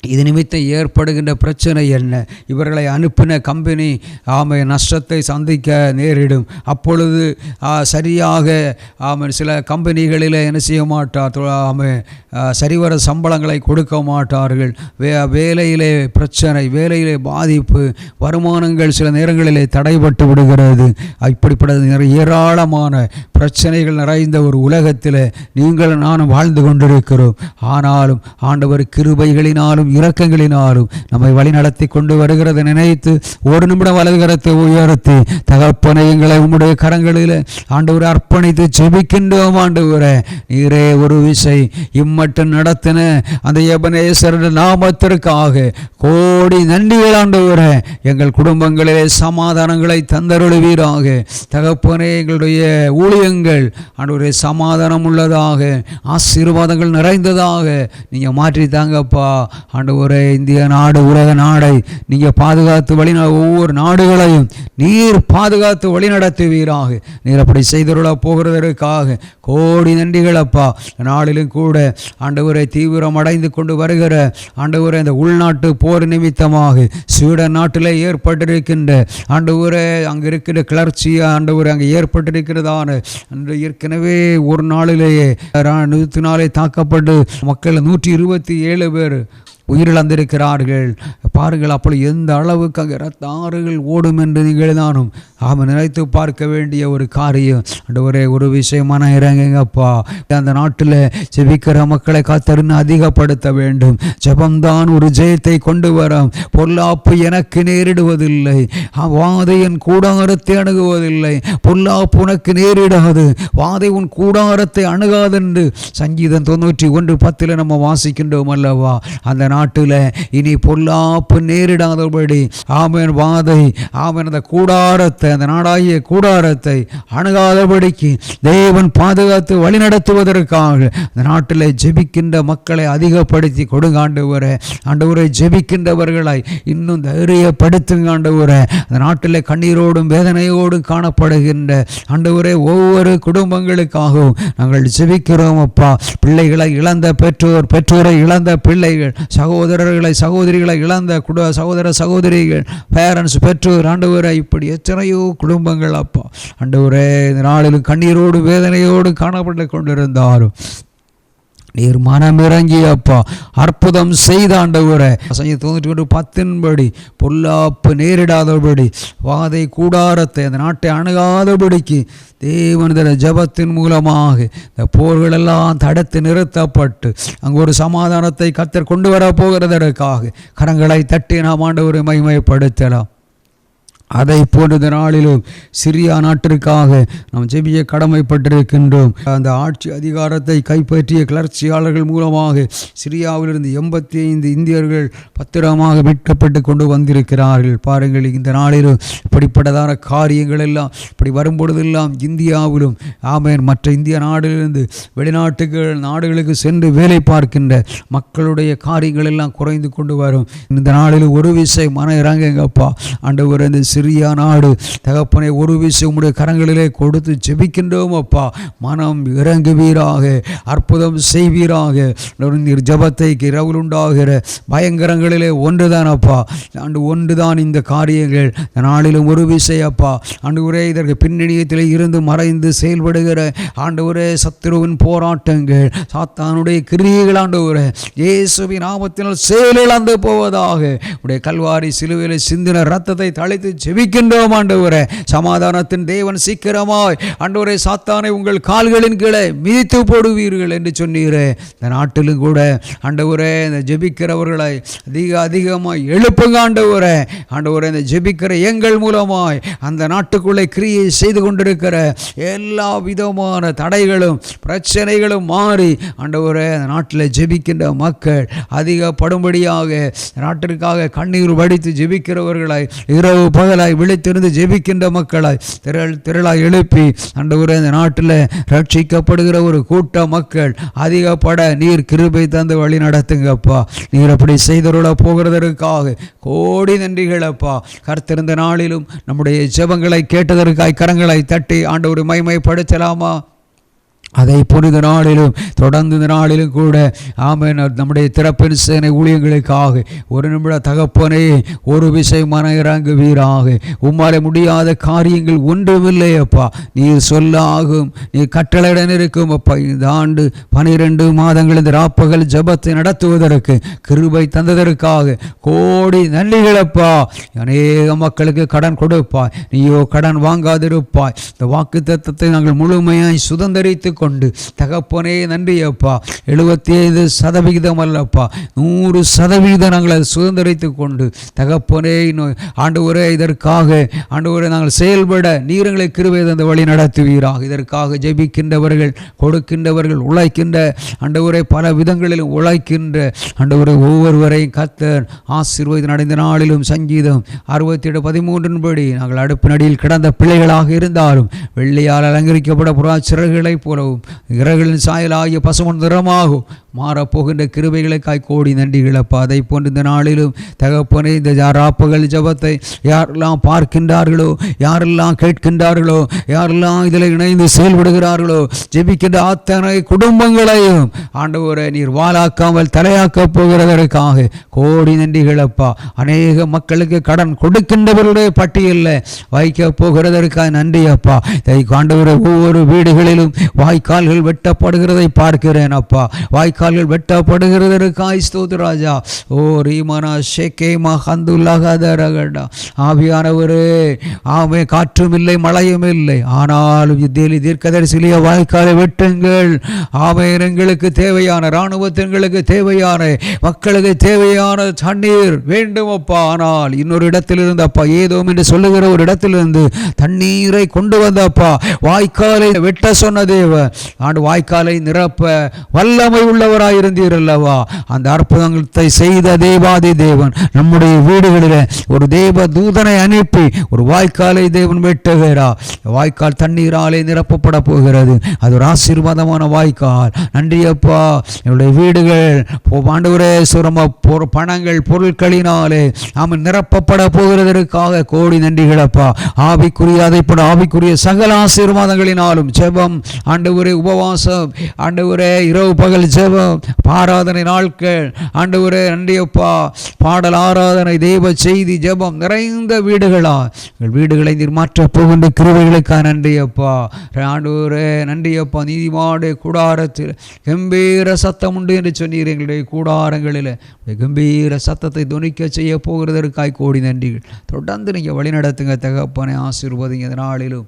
இது நிமித்தம் ஏற்படுகின்ற பிரச்சனை என்ன? இவர்களை அனுப்பின கம்பெனி நஷ்டத்தை சந்திக்க நேரிடும். அப்பொழுது சரியாக சில கம்பெனிகளில் என்ன செய்ய மாட்டார், சரிவர சம்பளங்களை கொடுக்க மாட்டார்கள். வேலையிலே பிரச்சனை, வேலையிலே பாதிப்பு, வருமானங்கள் சில நேரங்களிலே தடைபட்டு விடுகிறது. இப்படிப்பட்ட ஏராளமான பிரச்சனைகள் நிறைந்த ஒரு உலகத்தில் நீங்கள் நானும் வாழ்ந்து கொண்டிருக்கிறோம். ஆனாலும் ஆண்டவர் கிருபைகளினாலும் இரக்கங்களினாலும் நம்மை வழிநடத்தி கொண்டு வருகிறதை நினைத்து ஒரு நிமிடம் வலது கரத்தை உயர்த்தி தகப்பனை எங்களை உம்முடைய கரங்களில் ஆண்டவரை அர்ப்பணித்து ஜெபிக்கின்றோம். ஆண்டவரே நீரே ஒரு விசை இம்மட்டும் நடத்தின அந்த எபனேசர் நாமத்திற்காக கோடி நன்றிகள். ஆண்டவரே எங்கள் குடும்பங்களிலே சமாதானங்களை தந்தருளுவீராக. தகப்பனே எங்களுடைய ஊழியங்கள் ஆண்டவரே சமாதானம் உள்ளதாக, ஆசீர்வாதங்கள் நிறைந்ததாக நீங்கள் மாற்றி தாங்கப்பா. ஆண்டவரே இந்திய நாடு உலக நாடை நீங்கள் பாதுகாத்து ஒவ்வொரு நாடுகளையும் நீர் பாதுகாத்து வழிநடத்துவீராக. நீர் அப்படி செய்தருள போகிறதற்காக கோடி நன்றிகளப்பா. நாளிலும் கூட ஆண்டவரை தீவிரம் அடைந்து கொண்டு வருகிற ஆண்டவரை இந்த உள்நாட்டு போர் நிமித்தமாக ஸ்வீடன் நாட்டிலே ஏற்பட்டிருக்கின்ற ஆண்டவரே அங்கே இருக்கிற கிளர்ச்சியை ஆண்டவரை அங்கே ஏற்பட்டிருக்கிறதான அன்று ஏற்கனவே ஒரு நாளிலேயே 100 தாக்கப்பட்டு மக்கள் 127 பேர் உயிரிழந்திருக்கிறார்கள். பாருங்கள், அப்படி எந்த அளவுக்கு அங்கே இரத்த ஆறுகள் ஓடும் என்று நீங்கள் தானும் நினைத்து பார்க்க வேண்டிய ஒரு காரியம். ஆண்டவரே ஒரு விஷயமான இறங்குங்கப்பா. அந்த நாட்டில் ஜெபிக்கிற மக்களை காத்தறிந்து அதிகப்படுத்த வேண்டும். ஜெபம்தான் ஒரு ஜெயத்தை கொண்டு வரும். பொல்லாப்பு எனக்கு நேரிடுவதில்லை, வாதை என் கூடாரத்தை அணுகுவதில்லை. பொல்லாப்பு உனக்கு நேரிடாது, வாதை உன் கூடாரத்தை அணுகாதென்று சங்கீதம் 91:10 நம்ம வாசிக்கின்றோம் அல்லவா. அந்த நாட்டில் இனி பொல்லாப்பு நேரிடாதபடி ஆமென் வாதை ஆமென் அந்த கூடாரத்தை, அந்த நாடாகிய கூடாரத்தை அணுகாதபடிக்கு தேவன் பாதுகாத்து வழிநடத்துவதற்காக அந்த நாட்டில் ஜெபிக்கின்ற மக்களை அதிகப்படுத்தி கொடுங்க ஆண்டவரே. ஆண்டவரை ஜெபிக்கின்றவர்களை இன்னும் தைரியப்படுத்துங்க ஆண்டவரே. அந்த நாட்டில் கண்ணீரோடும் வேதனையோடும் காணப்படுகின்ற ஆண்டவரே ஒவ்வொரு குடும்பங்களுக்காகவும் நாங்கள் ஜெபிக்கிறோம் அப்பா. பிள்ளைகளை இழந்த பெற்றோர், பெற்றோரை இழந்த பிள்ளைகள், சகோதரர்களை சகோதரிகளை இழந்த சகோதர சகோதரிகள், பேரண்ட்ஸ், பெற்றோர் ஆண்டவரை இப்படி எத்தனையோ குடும்பங்கள் அப்பா ஆண்டவரே இந்த நாளிலும் கண்ணீரோடு வேதனையோடு காணப்பட்டு கொண்டிருந்தாலும் நீர் மனம் இறங்கி அப்பா அற்புதம் செய்த ஆண்டவரே. 91:10 பொல்லாப்பு நேரிடாதபடி, வாதை கூடாரத்தை அந்த நாட்டை அணுகாதபடிக்கு தேவன் ஜபத்தின் மூலமாக இந்த போர்களெல்லாம் தடுத்து நிறுத்தப்பட்டு அங்கு ஒரு சமாதானத்தை கர்த்தர் கொண்டு வர போகிறதற்காக கரங்களை தட்டி நாம் ஆண்டவரை மகிமைப்படுத்தலாம். அதை போன்ற நாளிலும் சிரியா நாட்டிற்காக நாம் ஜெபிக்க கடமைப்பட்டிருக்கின்றோம். அந்த ஆட்சி அதிகாரத்தை கைப்பற்றிய கிளர்ச்சியாளர்கள் மூலமாக சிரியாவிலிருந்து 85 இந்தியர்கள் பத்திரமாக மீட்கப்பட்டு கொண்டு வந்திருக்கிறார்கள். பாருங்கள், இந்த நாளிலும் இப்படிப்பட்டதான காரியங்கள் எல்லாம் இப்படி வரும்பொழுதெல்லாம் இந்தியாவிலும் ஆமென் மற்ற இந்திய நாடுகளிலிருந்து நாடுகளுக்கு சென்று வேலை பார்க்கின்ற மக்களுடைய காரியங்கள் எல்லாம் குறைந்து கொண்டு வரும். இந்த நாளில் ஒரு விஷயம் மன இறங்குங்கப்பா ஆண்டவர். இந்த சிரியா நாடு தகப்பனை ஒரு விஷயம் உடைய கரங்களிலே கொடுத்து ஜெபிக்கின்றோம் அப்பா. மனம் இறங்குவீராக, அற்புதம் செய்வீராக. ஜபத்தை இரவில் உண்டாகிற பயங்கரங்களிலே ஒன்றுதான் அப்பா. ஒன்றுதான் இந்த காரியங்கள். நாளிலும் ஒரு விஷயம் அப்பா ஆண்டவரே. இதற்கு பின்னணியத்தில் இருந்து மறைந்து செயல்படுகிற ஆண்டவரே சத்துருவின் போராட்டங்கள், சாத்தானுடைய கிரியைகள் ஆண்டவரே இயேசுவின் நாமத்தினால் செயலிழந்து போவதாக. உடைய கல்வாரி சிலுவையில் சிந்தின இரத்தத்தை தளித்து ஜெபிக்கின்றோம் ஆண்டவரே. சமாதானத்தின் தேவன் சீக்கிரமாய் ஆண்டவரே சாத்தானை உங்கள் கால்களின் கீழே மிதித்து போடுவீர்கள் என்று சொன்னீரே. இந்த நாட்டிலும் கூட ஆண்டவரே இந்த ஜெபிக்கிறவர்களை அதிகமாய் எழுப்புங்க ஆண்டவரே. ஆண்டவரே இந்த ஜெபிக்கிற எங்கள் மூலமாய் அந்த நாட்டுக்குள்ளே கிரியை செய்து கொண்டிருக்கிற எல்லா விதமான தடைகளும் பிரச்சனைகளும் மாறி ஆண்டவரே அந்த நாட்டில் ஜெபிக்கின்ற மக்கள் அதிகப்படும்படியாக நாட்டிற்காக கண்ணீர் வடித்து ஜெபிக்கிறவர்களை இரவு பகலாய் விழித்திருந்து ஜெபிக்கின்ற மக்களாய் திரளாய் எழுப்பி ஆண்டவரே இந்த நாட்டில் ரட்சிக்கப்படுகிற ஒரு கூட்ட மக்கள் அதிகப்பட நீர் கிருபை தந்து வழி நடத்துங்கப்பா. நீர் அப்படி செய்தருள போகிறதற்காக கோடி நன்றிகளப்பா. கர்த்தர் இந்த நாளிலும் நம்முடைய ஜெபங்களை கேட்டதற்காய் கரங்களை தட்டி ஆண்டவரை மகிமைப்படுத்தலாமா? அதை புனித நாளிலும் தொடர்ந்து இந்த நாளிலும் கூட ஆமென் நம்முடைய திறப்பின் சேனை ஊழியங்களுக்காக ஒரு நிமிட தகப்பனே ஒரு விஷயம் மன இறங்குவீராக. உம்மாலே முடியாத காரியங்கள் ஒன்றுமில்லை அப்பா. நீர் சொல்லாகும், நீர் கட்டளையுடன் இருக்கும் அப்பா. இந்த ஆண்டு 12 மாதங்கள் இந்த ராப்பகல் ஜபத்தை நடத்துவதற்கு கிருபை தந்ததற்காக கோடி நன்றிகளப்பா. அநேக மக்களுக்கு கடன் கொடுப்பாய், நீயோ கடன் வாங்காதிருப்பாய். இந்த வாக்கு தத்தத்தை நாங்கள் முழுமையாய் சுதந்திரித்து கொண்டு தகப்பனே நன்றி அப்பா. 75% அல்லப்பா, 100% நாங்கள் அதை சுதந்திரித்து கொண்டு தகப்பனே ஆண்டவரே இதற்காக ஆண்டவரே நாங்கள் செயல்பட நீரங்களை கிருபை தந்து வழி நடத்துவீராக. இதற்காக ஜெபிக்கின்றவர்கள், கொடுக்கின்றவர்கள், உழைக்கின்ற ஆண்டவரே பல விதங்களிலும் உழைக்கின்ற ஆண்டவரே ஒவ்வொருவரையும் கர்த்தர் ஆசீர்வாதம் அடைந்த நாளிலும் சங்கீதம் 67:13 படி நாங்கள் அடுப்பினடியில் கிடந்த பிள்ளைகளாக இருந்தாலும் வெள்ளியால் அலங்கரிக்கப்பட புறா சிறகுகளைப் போலவும் இறகுகளின் சாயலாகிய பசுமன் நிறமாகும் மாறப்போகின்ற கிருபைகளுக்காய் கோடி நன்றிகளப்பா. அதை போன்ற இந்த நாளிலும் தகப்பனே இந்த ராப்பகல் ஜபத்தை யாரெல்லாம் பார்க்கின்றார்களோ, யாரெல்லாம் கேட்கின்றார்களோ, யாரெல்லாம் இதில் இணைந்து செயல்படுகிறார்களோ, ஜெபிக்கின்ற அத்தனை குடும்பங்களையும் ஆண்டவரே நீர் வாளாக்காமல் தலையாக்கப் போகிறதற்காக கோடி நன்றிகளப்பா. அநேக மக்களுக்கு கடன் கொடுக்கின்றவர்களுடைய பட்டியலில் வைக்கப் போகிறதற்காக நன்றி அப்பா. இதை ஆண்டவரே ஒவ்வொரு வீடுகளிலும் வாய்க்கால்கள் வெட்டப்படுகிறதை பார்க்கிறேன் அப்பா. வாய்க்கால்கள் வெட்டப்படுகிறதற்காய் ஸ்தோத்திர ராஜா. ஓ ரீமனா ஷேகேமா ஹந்துல்லகதரகடா. ஆவியானவரே ஆமே, காற்றும் இல்லை மழையும் இல்லை, ஆனாலும் தீர்க்கதரிசியிலே வாய்க்காலை வெட்டுங்கள். ஆமே, எங்களுக்கு தேவையான இராணுவத்திற்கு தேவையான மக்களுக்கு தேவையான தண்ணீர் வேண்டும் அப்பா. ஆனால் இன்னொரு இடத்திலிருந்து அப்பா, ஏதோம் என்று சொல்லுகிற ஒரு இடத்திலிருந்து தண்ணீரை கொண்டு வந்தப்பா வாய்க்காலை வெட்ட சொன்ன தேவன் ஆண்டு வாய்க்காலை நிரப்ப வல்லமை உள்ளவராயிருந்தீர் அல்லவா. அந்த அற்புதத்தை செய்த தேவாதி தேவன் நம்முடைய வீடுகளில் ஒரு தேவ தூதனை அனுப்பி ஒரு வாய்க்காலை தேவன் வெட்டுகிறார். வாய்க்கால் தண்ணீராலே நிரப்பப்பட போகிறது. அது ஒரு ஆசீர்வாதமான வாய்க்கால். நன்றி அப்பா. என்னுடைய வீடுகள் ஆண்டவரே சுரம பணங்கள் பொருட்களினாலே நாம் நிரப்பப்பட போகிறதற்காக கோடி நன்றிகள் அப்பா. ஆவிக்குரிய அதை போல ஆவிக்குரிய சகல ஆசீர்வாதங்களினாலும் ஜெபம் ஆண்டவரே, உபவாசம் ஆண்டவரே, இரவு பகல் ஜெபம், ஆராதனை நாட்கள் ஆண்டவரே நன்றி அப்பா. பாடல் ஆராதனை, தேவ செய்தி, ஜெபம் நிறைந்த வீடுகளா வீடுகளை நீர் மாற்றப் போகின்ற கிருபைகளுக்காக நன்றி அப்பா. ஆண்டவரே நன்றி அப்பா. நீதிமானுடைய கூடாரத்தில் கம்பீர சத்தம் உண்டு என்று சொன்னீர். எங்களுடைய கூடாரங்களில் கம்பீர சத்தத்தை துணிக்க செய்ய போகிறதற்காய் கோடி நன்றிகள். தொடர்ந்து நீங்கள் வழி நடத்துங்க தகப்பனை, ஆசீர்வதிங்க. இந்த நாளிலும்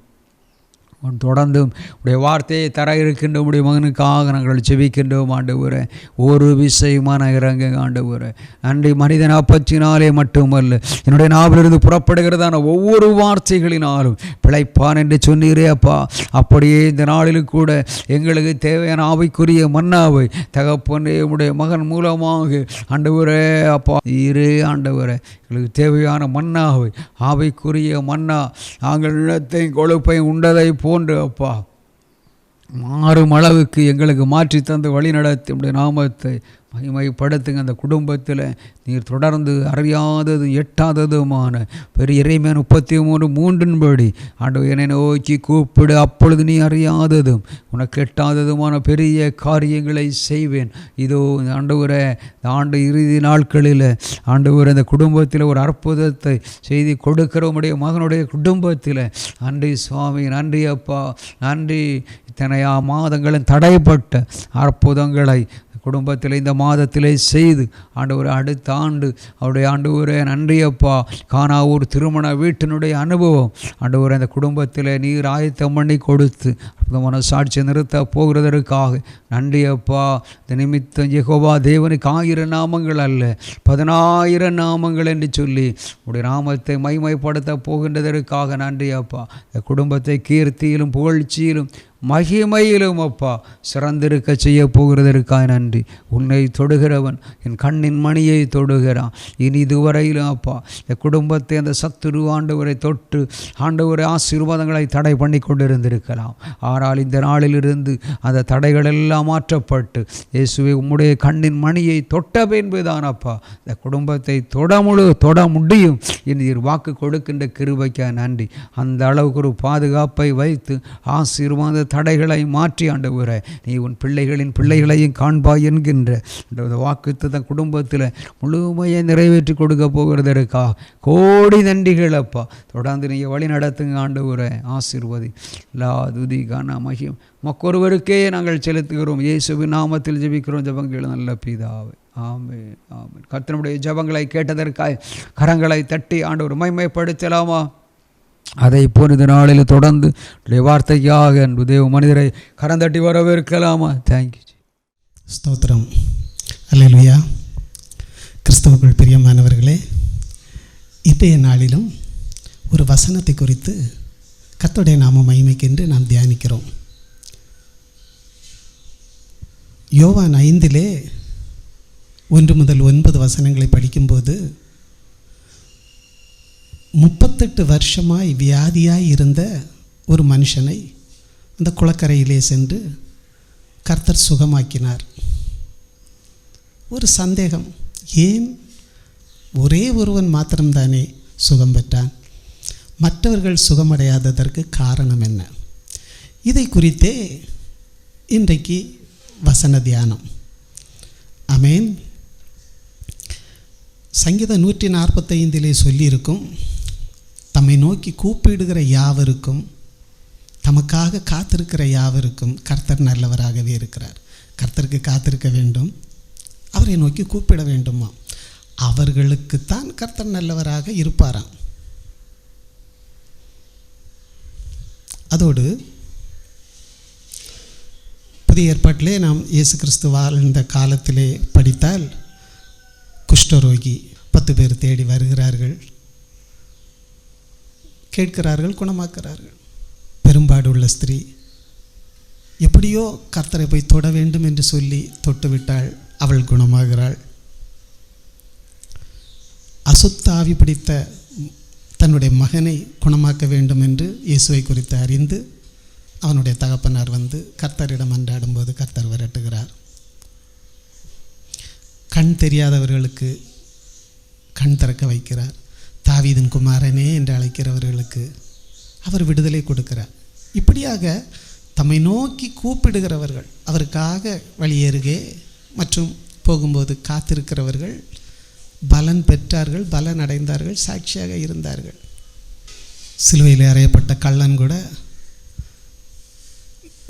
தொடர்ந்தும் உடைய வார்த்தையை தர இருக்கின்ற உடைய மகனுக்காக நாங்கள் ஜெபிக்கின்றோம் ஆண்டவரே. ஒரு விஷயமான இறங்க ஆண்டவரே. நன்றி. மனிதன் அப்பத்தினாலே மட்டுமல்ல, என்னுடைய நாவிலிருந்து புறப்படுகிறதான ஒவ்வொரு வார்த்தைகளினாலும் பிழைப்பான் என்று சொன்னீரே அப்பா. அப்படியே இந்த நாளிலும் கூட எங்களுக்கு தேவையான ஆவிக்குரிய மன்னாவை தகப்பனே உடைய மகன் மூலமாக ஆண்டவரே அப்பா ஈரே ஆண்டவரே எங்களுக்கு தேவையான மன்னாவை, ஆவிக்குரிய மன்னா நாங்கள் நிலத்தையும் கொழுப்பையும் உண்டதை போன்று அப்பா மாறும் அளவுக்கு எங்களுக்கு மாற்றி தந்து வழி நடத்தி உடைய நாமத்தை மகிமைப்படுத்துங்க. அந்த குடும்பத்தில் நீர் தொடர்ந்து அறியாதது எட்டாததுமான பெரிய இறைமையான 33:3 படி ஆண்டவர் என்னை நோக்கி கூப்பிடு, அப்பொழுது நீ அறியாததும் உனக்கு எட்டாததுமான பெரிய காரியங்களை செய்வேன். இதோ ஆண்டவரே, இந்த ஆண்டு இறுதி நாட்களில் ஆண்டவர் அந்த குடும்பத்தில் ஒரு அற்புதத்தை செய்தி கொடுக்கிற உடைய மகனுடைய குடும்பத்தில் நன்றி சுவாமி. நன்றி அப்பா. நன்றி. இத்தனையா மாதங்களும் தடைப்பட்ட அற்புதங்களை குடும்பத்தில் இந்த மாதத்திலே செய்து ஆண்டவர் அடுத்த ஆண்டு அவருடைய ஆண்டவரே நன்றி அப்பா. கானாவூர் திருமண வீட்டினுடைய அனுபவம் ஆண்டவர் அந்த குடும்பத்தில் நீர் ஆயத்தம் பண்ணி கொடுத்து அற்புதமான சாட்சியை நிறுத்த போகிறதற்காக நன்றி அப்பா. இந்த நிமித்தம் யெகோவா தேவனுக்கு 1000 நாமங்கள் அல்ல 10,000 நாமங்கள் என்று சொல்லி உடைய நாமத்தை மகிமைப்படுத்த போகின்றதற்காக நன்றி அப்பா. இந்த குடும்பத்தை கீர்த்தியிலும் புகழ்ச்சியிலும் மகிமையிலும் அப்பா சிறந்திருக்க செய்ய போகிறதற்காக நன்றி. உன்னை தொடுகிறவன் என் கண்ணின் மணியை தொடுகிறான். இனி இதுவரையிலும் அப்பா இந்த குடும்பத்தை அந்த சத்துரு ஆண்டவரை தொட்டு ஆண்டவரை ஆசீர்வாதங்களை தடை பண்ணி கொண்டிருந்திருக்கலாம். ஆனால் இந்த நாளிலிருந்து அந்த தடைகள் எல்லாம் மாற்றப்பட்டு இயேசுவை உம்முடைய கண்ணின் மணியை தொட்ட என்பதுதான் அப்பா இந்த குடும்பத்தை தொட முடியும் என்று வாக்கு கொடுக்கின்ற கிருபைக்காக நன்றி. அந்த அளவுக்கு ஒரு பாதுகாப்பை வைத்து ஆசீர்வாத தடைகளை மாற்றி ஆண்டவரே நீ உன் பிள்ளைகளின் பிள்ளைகளையும் காண்பாய் என்கின்ற வாக்குத்தத்தம் குடும்பத்தில் முழுமையை நிறைவேற்றி கொடுக்க போகிறதற்காக கோடி நன்றிகள் அப்பா. தொடர்ந்து நீங்கள் வழி நடத்துங்க ஆண்டவரே. ஆசீர்வதி லா துதி கான மகிம் மக்கொருவருக்கே நாங்கள் செலுத்துகிறோம். இயேசுவின் நாமத்தில் ஜெபிக்கிறோம் ஜெபங்கள் நல்ல பிதாவே. ஆமென் ஆமென். கர்த்தருடைய ஜெபங்களை கேட்டதற்காக கரங்களை தட்டி ஆண்டவர் மகிமைப்படுத்தலாமா? அதை இப்போ இந்த நாளில் தொடர்ந்து வார்த்தைக்காக அன்பு தேவ மனிதரை கரந்தட்டி வரவேற்கலாமா? தேங்க்யூ. ஸ்தோத்திரம். அல்லேலூயா. கிறிஸ்தவர்கள் பிரியமானவர்களே, இன்றைய நாளிலும் ஒரு வசனத்தை குறித்து கர்த்தருடைய நாம மகிமைக்கென்று நாம் தியானிக்கிறோம். யோவான் 5 1 முதல் 9 வசனங்களை படிக்கும்போது 38 வருஷமாய் வியாதியாய் இருந்த ஒரு மனுஷனை அந்த குளக்கரையிலே சென்று கர்த்தர் சுகமாக்கினார். ஒரு சந்தேகம், ஏன் ஒரே ஒருவன் மாத்திரம்தானே சுகம் பெற்றான், மற்றவர்கள் சுகமடையாததற்கு காரணம் என்ன? இதை குறித்தே இன்றைக்கு வசன தியானம். ஆமென். சங்கீதம் 145 சொல்லியிருக்கும், தம்மை நோக்கி கூப்பிடுகிற யாவருக்கும், தமக்காக காத்திருக்கிற யாவருக்கும் கர்த்தர் நல்லவராகவே இருக்கிறார். கர்த்தருக்கு காத்திருக்க வேண்டும், அவரை நோக்கி கூப்பிட வேண்டுமா, அவர்களுக்குத்தான் கர்த்தர் நல்லவராக இருப்பாராம். அதோடு புதிய ஏற்பாட்டிலே நாம் இயேசு கிறிஸ்து வாழ்ந்த காலத்திலே படித்தால், குஷ்டரோகி 10 பேர் தேடி வருகிறார்கள், கேட்கிறார்கள், குணமாக்குறார்கள். பெரும்பாடுள்ள ஸ்திரீ எப்படியோ கர்த்தரை போய் தொட வேண்டும் என்று சொல்லி தொட்டுவிட்டாள், அவள் குணமாகிறாள். அசுத்த ஆவி பிடித்த தன்னுடைய மகனை குணமாக்க வேண்டும் என்று இயேசுவை குறித்து அறிந்து அவனுடைய தகப்பனார் வந்து கர்த்தரிடம் அன்றாடும்போது கர்த்தர் விரட்டுகிறார். கண் தெரியாதவர்களுக்கு கண் திறக்க வைக்கிறார். தாவீதின் குமாரனே என்று அழைக்கிறவர்களுக்கு அவர் விடுதலை கொடுக்கிறார். இப்படியாக தம்மை நோக்கி கூப்பிடுகிறவர்கள், அவருக்காக வழியருகே மற்றும் போகும்போது காத்திருக்கிறவர்கள் பலன் பெற்றார்கள், பலன் அடைந்தார்கள், சாட்சியாக இருந்தார்கள். சிலுவையில் அறையப்பட்ட கள்ளன் கூட,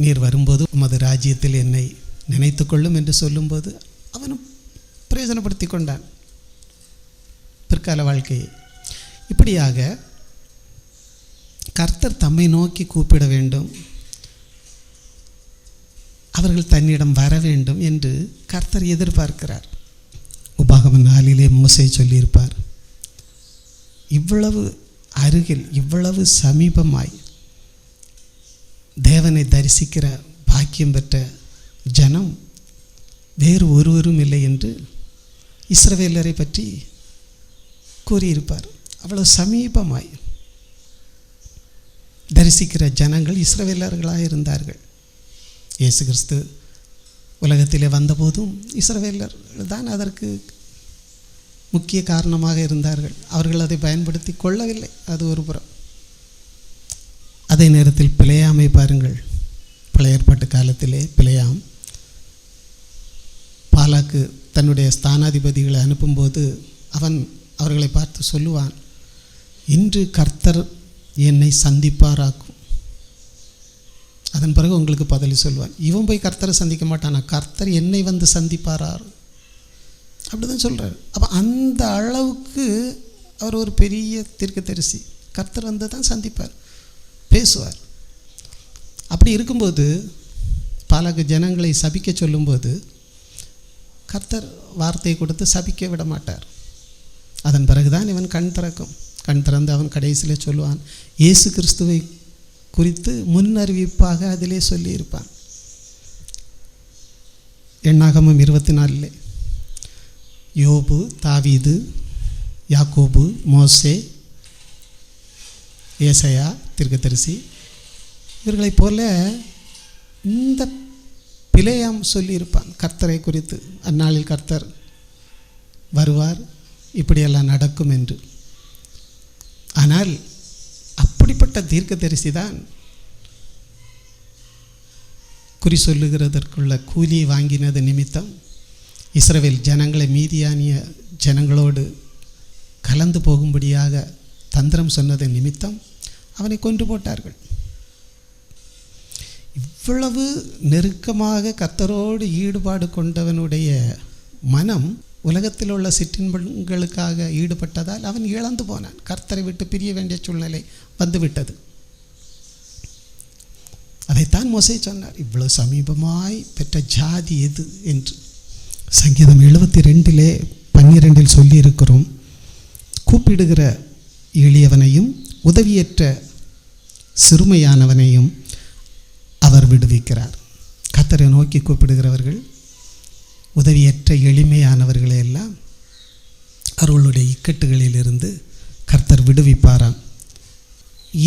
நீர் வரும்போது உமது ராஜ்யத்தில் என்னை நினைத்து கொள்ளும் என்று சொல்லும்போது அவனும் பிரயோஜனப்படுத்தி கொண்டான் பிற்கால வாழ்க்கையை. இப்படியாக கர்த்தர் தம்மை நோக்கி கூப்பிட வேண்டும், அவர்கள் தன்னிடம் வர வேண்டும் என்று கர்த்தர் எதிர்பார்க்கிறார். உபாகமம் 4 மோசே சொல்லியிருப்பார், இவ்வளவு அருகில், இவ்வளவு சமீபமாய் தேவனை தரிசிக்கிற பாக்கியம் பெற்ற ஜனம் வேறு ஒருவரும் இல்லை என்று இஸ்ரவேலரை பற்றி கூறியிருப்பார். அவ்வளவு சமீபமாய் தரிசிக்கிற ஜனங்கள் இஸ்ரவேலர்களாக இருந்தார்கள். இயேசு கிறிஸ்து உலகத்திலே வந்தபோதும் இஸ்ரவேலர்கள் தான் அதற்கு முக்கிய காரணமாக இருந்தார்கள். அவர்கள் அதை பயன்படுத்தி கொள்ளவில்லை, அது ஒரு புறம். அதே நேரத்தில் பிலேயாமை பாருங்கள். பழைய ஏற்பாட்டு காலத்திலே பிலேயாம் பாலாக்கு தன்னுடைய ஸ்தானாதிபதிகளை அனுப்பும்போது அவர்களை பார்த்து சொல்லுவான், இன்று கர்த்தர் என்னை சந்திப்பாராக்கும். அதன் பிறகு உங்களுக்கு பதில் சொல்லுவான். இவன் போய் கர்த்தரை சந்திக்க மாட்டானா, கர்த்தர் என்னை வந்து சந்திப்பாரார், அப்படிதான் சொல்கிறார். அப்போ அந்த அளவுக்கு அவர் ஒரு பெரிய தீர்க்கதரிசி. கர்த்தர் வந்து தான் சந்திப்பார், பேசுவார். அப்படி இருக்கும்போது பாலாக்கு ஜனங்களை சபிக்க சொல்லும்போது கர்த்தர் வார்த்தையை கொடுத்து சபிக்க விட மாட்டார். அதன் பிறகுதான் இவன் கண் திறக்கும். கண் திறந்து அவன் கடைசியில் சொல்லுவான், இயேசு கிறிஸ்துவை குறித்து முன்னறிவிப்பாக அதிலே சொல்லியிருப்பான். எண்ணாகமம் 24 யோபு, தாவீது, யாக்கோபு, மோசே, ஏசாயா தீர்க்கதரிசி, இவர்களைப் போல இந்த பிலேயாம் சொல்லியிருப்பான் கர்த்தரை குறித்து. அந்நாளில் கர்த்தர் வருவார், இப்படியெல்லாம் நடக்கும் என்று. ஆனால் அப்படிப்பட்ட தீர்க்கதரிசி தான் குறி சொல்லுகிறதற்குள்ள கூலியை வாங்கினது நிமித்தம் இஸ்ரவேல் ஜனங்களை மீதியானிய ஜனங்களோடு கலந்து போகும்படியாக தந்திரம் சொன்னது நிமித்தம் அவனை கொன்று போட்டார்கள். இவ்வளவு நெருக்கமாக கர்த்தரோடு ஈடுபாடு கொண்டவனுடைய மனம் உலகத்தில் உள்ள சிற்றின்பங்களுக்காக ஈடுபட்டதால் அவன் இழந்து போனான். கர்த்தரை விட்டு பிரிய வேண்டிய சூழ்நிலை வந்துவிட்டது. அதைத்தான் மோசே சொன்னார், இவ்வளவு சமீபமாய் பெற்ற ஜாதி எது என்று. சங்கீதம் 72:12 சொல்லியிருக்கிறோம், கூப்பிடுகிற எளியவனையும் உதவியற்ற சிறுமையானவனையும் அவர் விடுவிக்கிறார். கர்த்தரை நோக்கி கூப்பிடுகிறவர்கள், உதவியற்ற எளிமையானவர்களை எல்லாம் அவர்களுடைய இக்கட்டுகளிலிருந்து கர்த்தர் விடுவிப்பாராம்.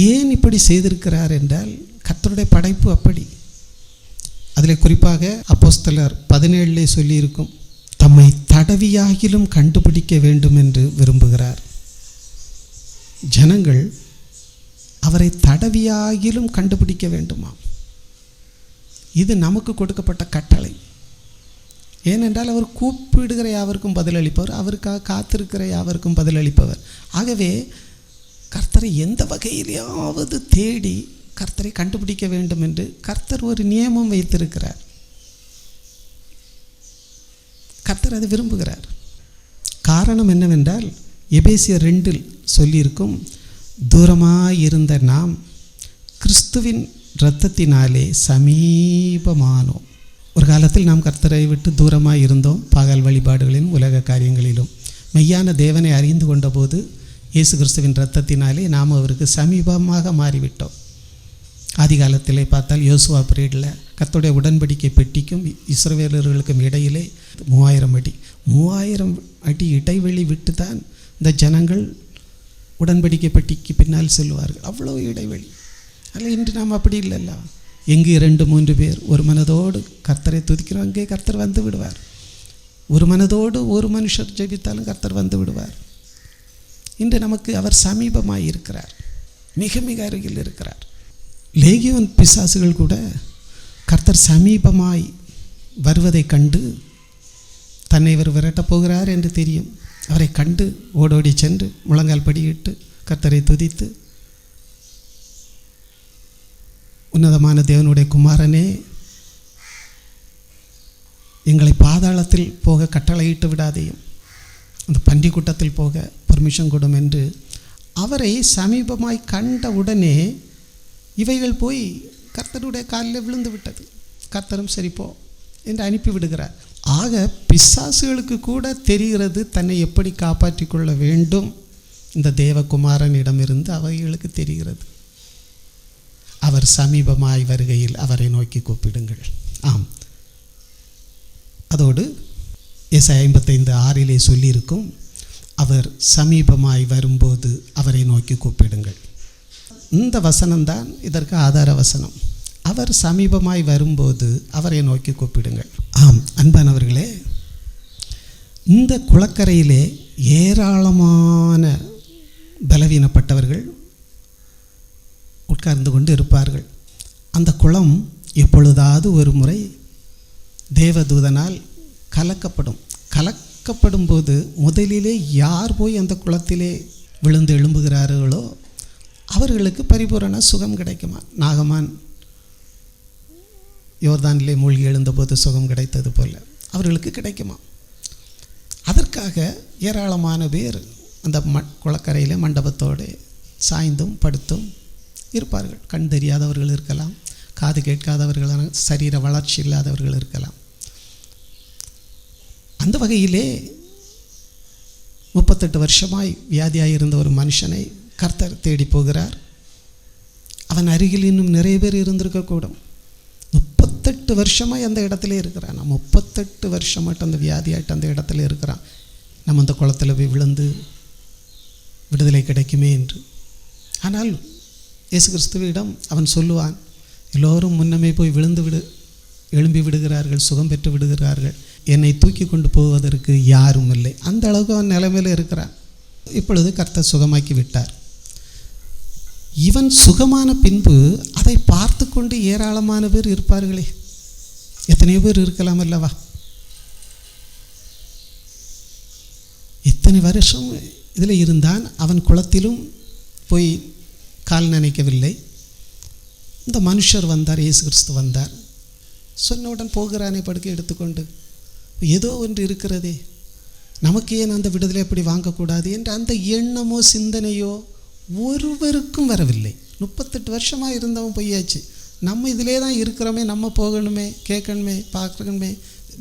ஏன் இப்படி செய்திருக்கிறார் என்றால், கர்த்தருடைய படைப்பு அப்படி. அதில் குறிப்பாக அப்போஸ்தலர் 17 சொல்லியிருக்கும், தம்மை தடவியாகிலும் கண்டுபிடிக்க வேண்டும் என்று விரும்புகிறார். ஜனங்கள் அவரை தடவியாகிலும் கண்டுபிடிக்க வேண்டுமாம். இது நமக்கு கொடுக்கப்பட்ட கட்டளை. ஏனென்றால் அவர் கூப்பிடுகிற யாவருக்கும் பதிலளிப்பவர், அவருக்காக காத்திருக்கிற யாவருக்கும் பதிலளிப்பவர். ஆகவே கர்த்தரை எந்த வகையிலாவது தேடி கர்த்தரை கண்டுபிடிக்க வேண்டும் என்று கர்த்தர் ஒரு நியமம் வைத்திருக்கிறார். கர்த்தர் அதை விரும்புகிறார். காரணம் என்னவென்றால், எபேசியர் 2 சொல்லியிருக்கும், தூரமாயிருந்த நாம் கிறிஸ்துவின் இரத்தத்தினாலே சமீபமானோம். ஒரு காலத்தில் நாம் கர்த்தரை விட்டு தூரமாக இருந்தோம், பகல் வழிபாடுகளிலும் உலக காரியங்களிலும். மெய்யான தேவனை அறிந்து கொண்டபோது இயேசு கிறிஸ்துவின் இரத்தத்தினாலே நாம் அவருக்கு சமீபமாக மாறிவிட்டோம். ஆதி காலத்திலே பார்த்தால் யோசுவா பீரியடில் கர்த்தருடைய உடன்படிக்கை பெட்டிக்கும் இஸ்ரவேலர்களுக்கும் இடையிலே 3000 அடி இடைவெளி விட்டு தான் இந்த ஜனங்கள் உடன்படிக்கை பெட்டிக்கு பின்னால் செல்வார்கள். அவ்வளோ இடைவெளி. அதில் இன்று நாம் அப்படி இல்லைல்ல. எங்கு 2-3 பேர் ஒரு மனதோடு கர்த்தரை துதிக்கிறோம், அங்கே கர்த்தர் வந்து விடுவார். ஒரு மனதோடு ஒரு மனுஷர் ஜெபித்தாலும் கர்த்தர் வந்து விடுவார். இன்று நமக்கு அவர் சமீபமாய் இருக்கிறார், மிக மிக அருகில் இருக்கிறார். லேகியோன் பிசாசுகள் கூட கர்த்தர் சமீபமாய் வருவதை கண்டு தன்னை இவர் விரட்டப் போகிறார் என்று தெரியும். அவரை கண்டு ஓடோடி சென்று முழங்கால் படியிட்டு கர்த்தரை துதித்து, உன்னதமான தேவனுடைய குமாரனே, எங்களை பாதாளத்தில் போக கட்டளையிட்டு விடாதையும் அந்த பன்றி கூட்டத்தில் போக பர்மிஷன் கொடும் என்று அவரை சமீபமாய் கண்ட உடனே இவைகள் போய் கர்த்தருடைய காலில் விழுந்து விட்டது. கர்த்தரும் சரிப்போ என்று அனுப்பிவிடுகிறார். ஆக பிசாசுகளுக்கு கூட தெரிகிறது தன்னை எப்படி காப்பாற்றி கொள்ள வேண்டும். இந்த தேவகுமாரனிடமிருந்து அவைகளுக்கு தெரிகிறது. அவர் சமீபமாய் வருகையில் அவரை நோக்கி கூப்பிடுங்கள். ஆம், அதோடு ஏசாயா 55:6 சொல்லியிருக்கும், அவர் சமீபமாய் வரும்போது அவரை நோக்கி கூப்பிடுங்கள். இந்த வசனம்தான் இதற்கு ஆதார வசனம். அவர் சமீபமாய் வரும்போது அவரை நோக்கி கூப்பிடுங்கள். ஆம் அன்பானவர்களே, இந்த குளக்கரையிலே ஏராளமான பலவீனப்பட்டவர்கள் உட்கார்ந்து கொண்டு இருப்பார்கள். அந்த குளம் எப்பொழுதாவது ஒரு முறை தேவதூதனால் கலக்கப்படும் போது முதலிலே யார் போய் அந்த குளத்திலே விழுந்து எழும்புகிறார்களோ அவர்களுக்கு பரிபூரண சுகம் கிடைக்குமா. நாகமான் யோர்தானிலே மூழ்கி எழுந்தபோது சுகம் கிடைத்தது போல அவர்களுக்கு கிடைக்குமா. அதற்காக ஏராளமான பேர் அந்த குளக்கரையில் மண்டபத்தோடு சாய்ந்தும் படுத்தும் இருப்பார்கள். கண் தெரியாதவர்கள் இருக்கலாம், காது கேட்காதவர்களான சரீர வளர்ச்சி இல்லாதவர்கள் இருக்கலாம். அந்த வகையிலே 38 வருஷமாய் வியாதியாக இருந்த ஒரு மனுஷனை கர்த்தர் தேடி போகிறார். அவன் அருகில் இன்னும் நிறைய பேர் இருந்திருக்கக்கூடும். 38 வருஷமாய் அந்த இடத்துல இருக்கிறான். 38 வருஷம் மட்டும் அந்த வியாதியாயிட்டு அந்த இடத்துல இருக்கிறான். நம்ம அந்த குளத்தில் போய் விழுந்து விடுதலை கிடைக்குமே என்று. ஆனால் இயேசு கிறிஸ்துவிடம் அவன் சொல்லுவான், எல்லோரும் முன்னமே போய் எழும்பி விடுகிறார்கள், சுகம் பெற்று விடுகிறார்கள், என்னை தூக்கி கொண்டு போவதற்கு யாரும் இல்லை. அந்த அளவுக்கு அவன் நிலைமையில் இருக்கிறான். இப்பொழுது கர்த்தர் சுகமாக்கி விட்டார். இவன் சுகமான பின்பு அதை பார்த்து கொண்டு ஏராளமான பேர் இருப்பார்களே. எத்தனையோ பேர் இருக்கலாம் அல்லவா. இத்தனை வருஷம் இதில் இருந்தான். அவன் குளத்திலும் போய் கால் நனைக்கவில்லை. இந்த மனுஷர் வந்தார், இயேசு கிறிஸ்து வந்தார். சொன்னவுடன் போகிறானே படுக்கை எடுத்துக்கொண்டு, ஏதோ ஒன்று இருக்கிறதே. நமக்கு ஏன் அந்த விடுதலை எப்படி வாங்கக்கூடாது என்ற அந்த எண்ணமோ சிந்தனையோ ஒருவருக்கும் வரவில்லை. 38 வருஷமாக இருந்தவன் பொய்யாச்சு. நம்ம இதிலே தான் இருக்கிறோமே, நம்ம போகணுமே, கேட்கணுமே, பார்க்கணுமே,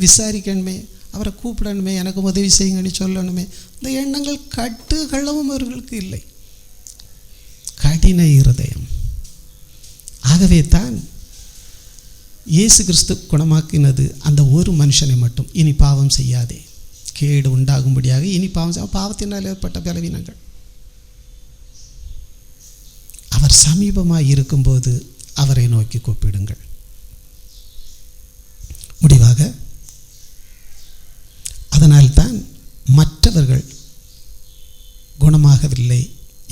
விசாரிக்கணுமே, அவரை கூப்பிடணுமே, எனக்கு உதவி செய்யுங்கன்னு சொல்லணுமே, இந்த எண்ணங்கள் கட்டுகளவும் அவர்களுக்கு இல்லை. கடின இருதயம். ஆகவே தான் இயேசு கிறிஸ்து குணமாக்கினது அந்த ஒரு மனுஷனை மட்டும். இனி பாவம் செய்யாதே, கேடு உண்டாகும்படியாக இனி பாவத்தினால் ஏற்பட்ட பலவீனங்கள். அவர் சமீபமாக இருக்கும்போது அவரை நோக்கி கூப்பிடுங்கள். முடிவாக அதனால்தான் மற்றவர்கள் குணமாகவில்லை,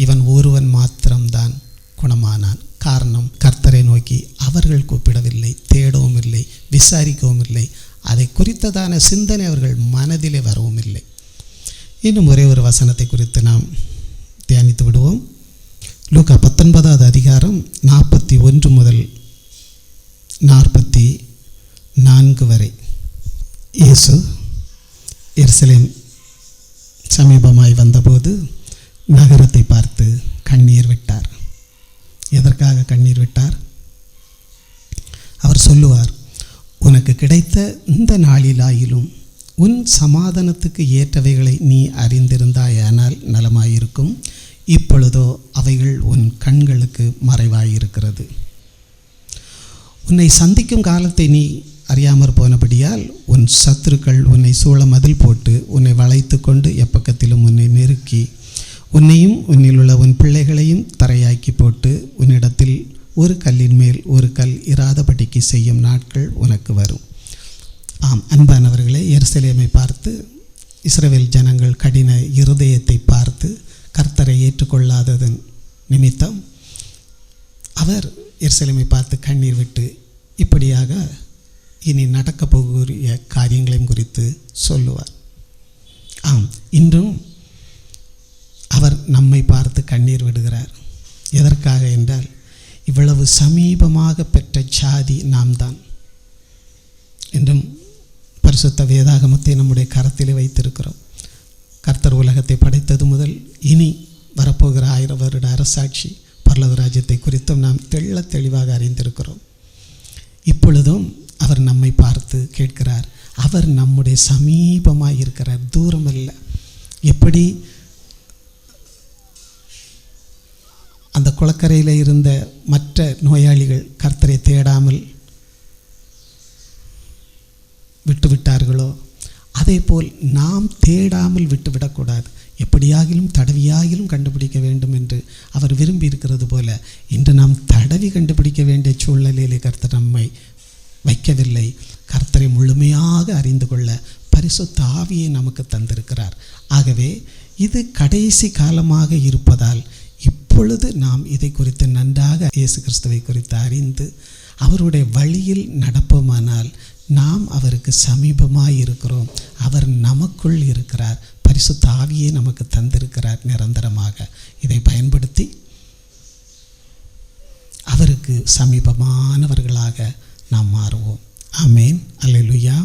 இவன் ஒருவன் மாத்திரம்தான் குணமானான். காரணம், கர்த்தரை நோக்கி அவர்கள் கூப்பிடவில்லை, தேடவும் இல்லை, விசாரிக்கவும் இல்லை. அதை குறித்ததான சிந்தனை அவர்கள் மனதிலே வரவும் இல்லை. இன்னும் ஒரே ஒரு வசனத்தை குறித்து நாம் தியானித்து விடுவோம். லூக்கா 19வது அதிகாரம் 41 முதல் 44 வரை. இயேசு எருசலேம் சமீபமாய் வந்தபோது நகரத்தை பார்த்து கண்ணீர் விட்டார். எதற்காக கண்ணீர் விட்டார்? அவர் சொல்லுவார், உனக்கு கிடைத்த இந்த நாளிலாயிலும் உன் சமாதானத்துக்கு ஏற்றவைகளை நீ அறிந்திருந்தாயானால் நலமாயிருக்கும். இப்பொழுதோ அவைகள் உன் கண்களுக்கு மறைவாயிருக்கிறது. உன்னை சந்திக்கும் காலத்தை நீ அறியாமற் போனபடியால் உன் சத்துருக்கள் உன்னை சூழ மதில் போட்டு உன்னை வளைத்து கொண்டு எப்பக்கத்திலும் உன்னை நெருக்கி உன்னையும் உன்னிலுள்ள உன் பிள்ளைகளையும் தரையாக்கி போட்டு உன்னிடத்தில் ஒரு கல்லின் மேல் ஒரு கல் இராதபடிக்கு செய்யும் நாட்கள் உனக்கு வரும். ஆம் அன்பானவர்களே, எருசலேமை பார்த்து இஸ்ரவேல் ஜனங்கள் கடின இருதயத்தை பார்த்து கர்த்தரை ஏற்றுக்கொள்ளாததன் நிமித்தம் அவர் எருசலேமை பார்த்து கண்ணீர் விட்டு இப்படியாக இனி நடக்கப் போகிற காரியங்களையும் குறித்து சொல்லுவார். ஆம், இன்றும் அவர் நம்மை பார்த்து கண்ணீர் விடுகிறார். எதற்காக என்றால், இவ்வளவு சமீபமாக பெற்ற ஜாதி நாம் தான். என்றும் பரிசுத்த வேதாகமத்தை நம்முடைய கரத்திலே வைத்திருக்கிறோம். கர்த்தர் உலகத்தை படைத்தது முதல் இனி வரப்போகிற 1000 வருட அரசாட்சி பரலோக ராஜ்யத்தை குறித்தும் நாம் தெளிவாக அறிந்திருக்கிறோம். இப்பொழுதும் அவர் நம்மை பார்த்து கேட்கிறார். அவர் நம்முடைய சமீபமாக இருக்கிறார், தூரமல்ல. எப்படி அந்த குளக்கரையில் இருந்த மற்ற நோயாளிகள் கர்த்தரை தேடாமல் விட்டுவிட்டார்களோ, அதே போல் நாம் தேடாமல் விட்டுவிடக்கூடாது. எப்படியாகிலும் தடவியாகிலும் கண்டுபிடிக்க வேண்டும் என்று அவர் விரும்பி இருக்கிறது போல இன்று நாம் தடவி கண்டுபிடிக்க வேண்டிய சூழ்நிலையிலே கர்த்தர் நம்மை வைக்கவில்லை. கர்த்தரை முழுமையாக அறிந்து கொள்ள பரிசுத்த ஆவியை நமக்கு தந்திருக்கிறார். ஆகவே இது கடைசி காலமாக இருப்பதால் இப்பொழுது நாம் இதை குறித்து நன்றாக இயேசு கிறிஸ்துவை குறித்து அறிந்து அவருடைய வழியில் நடப்போமானால் நாம் அவருக்கு சமீபமாக இருக்கிறோம். அவர் நமக்குள் இருக்கிறார், பரிசுத்த ஆவியை நமக்கு தந்திருக்கிறார் நிரந்தரமாக. இதை பயன்படுத்தி அவருக்கு சமீபமானவர்களாக நாம் மாறுவோம். ஆமேன். அல்லேலூயா.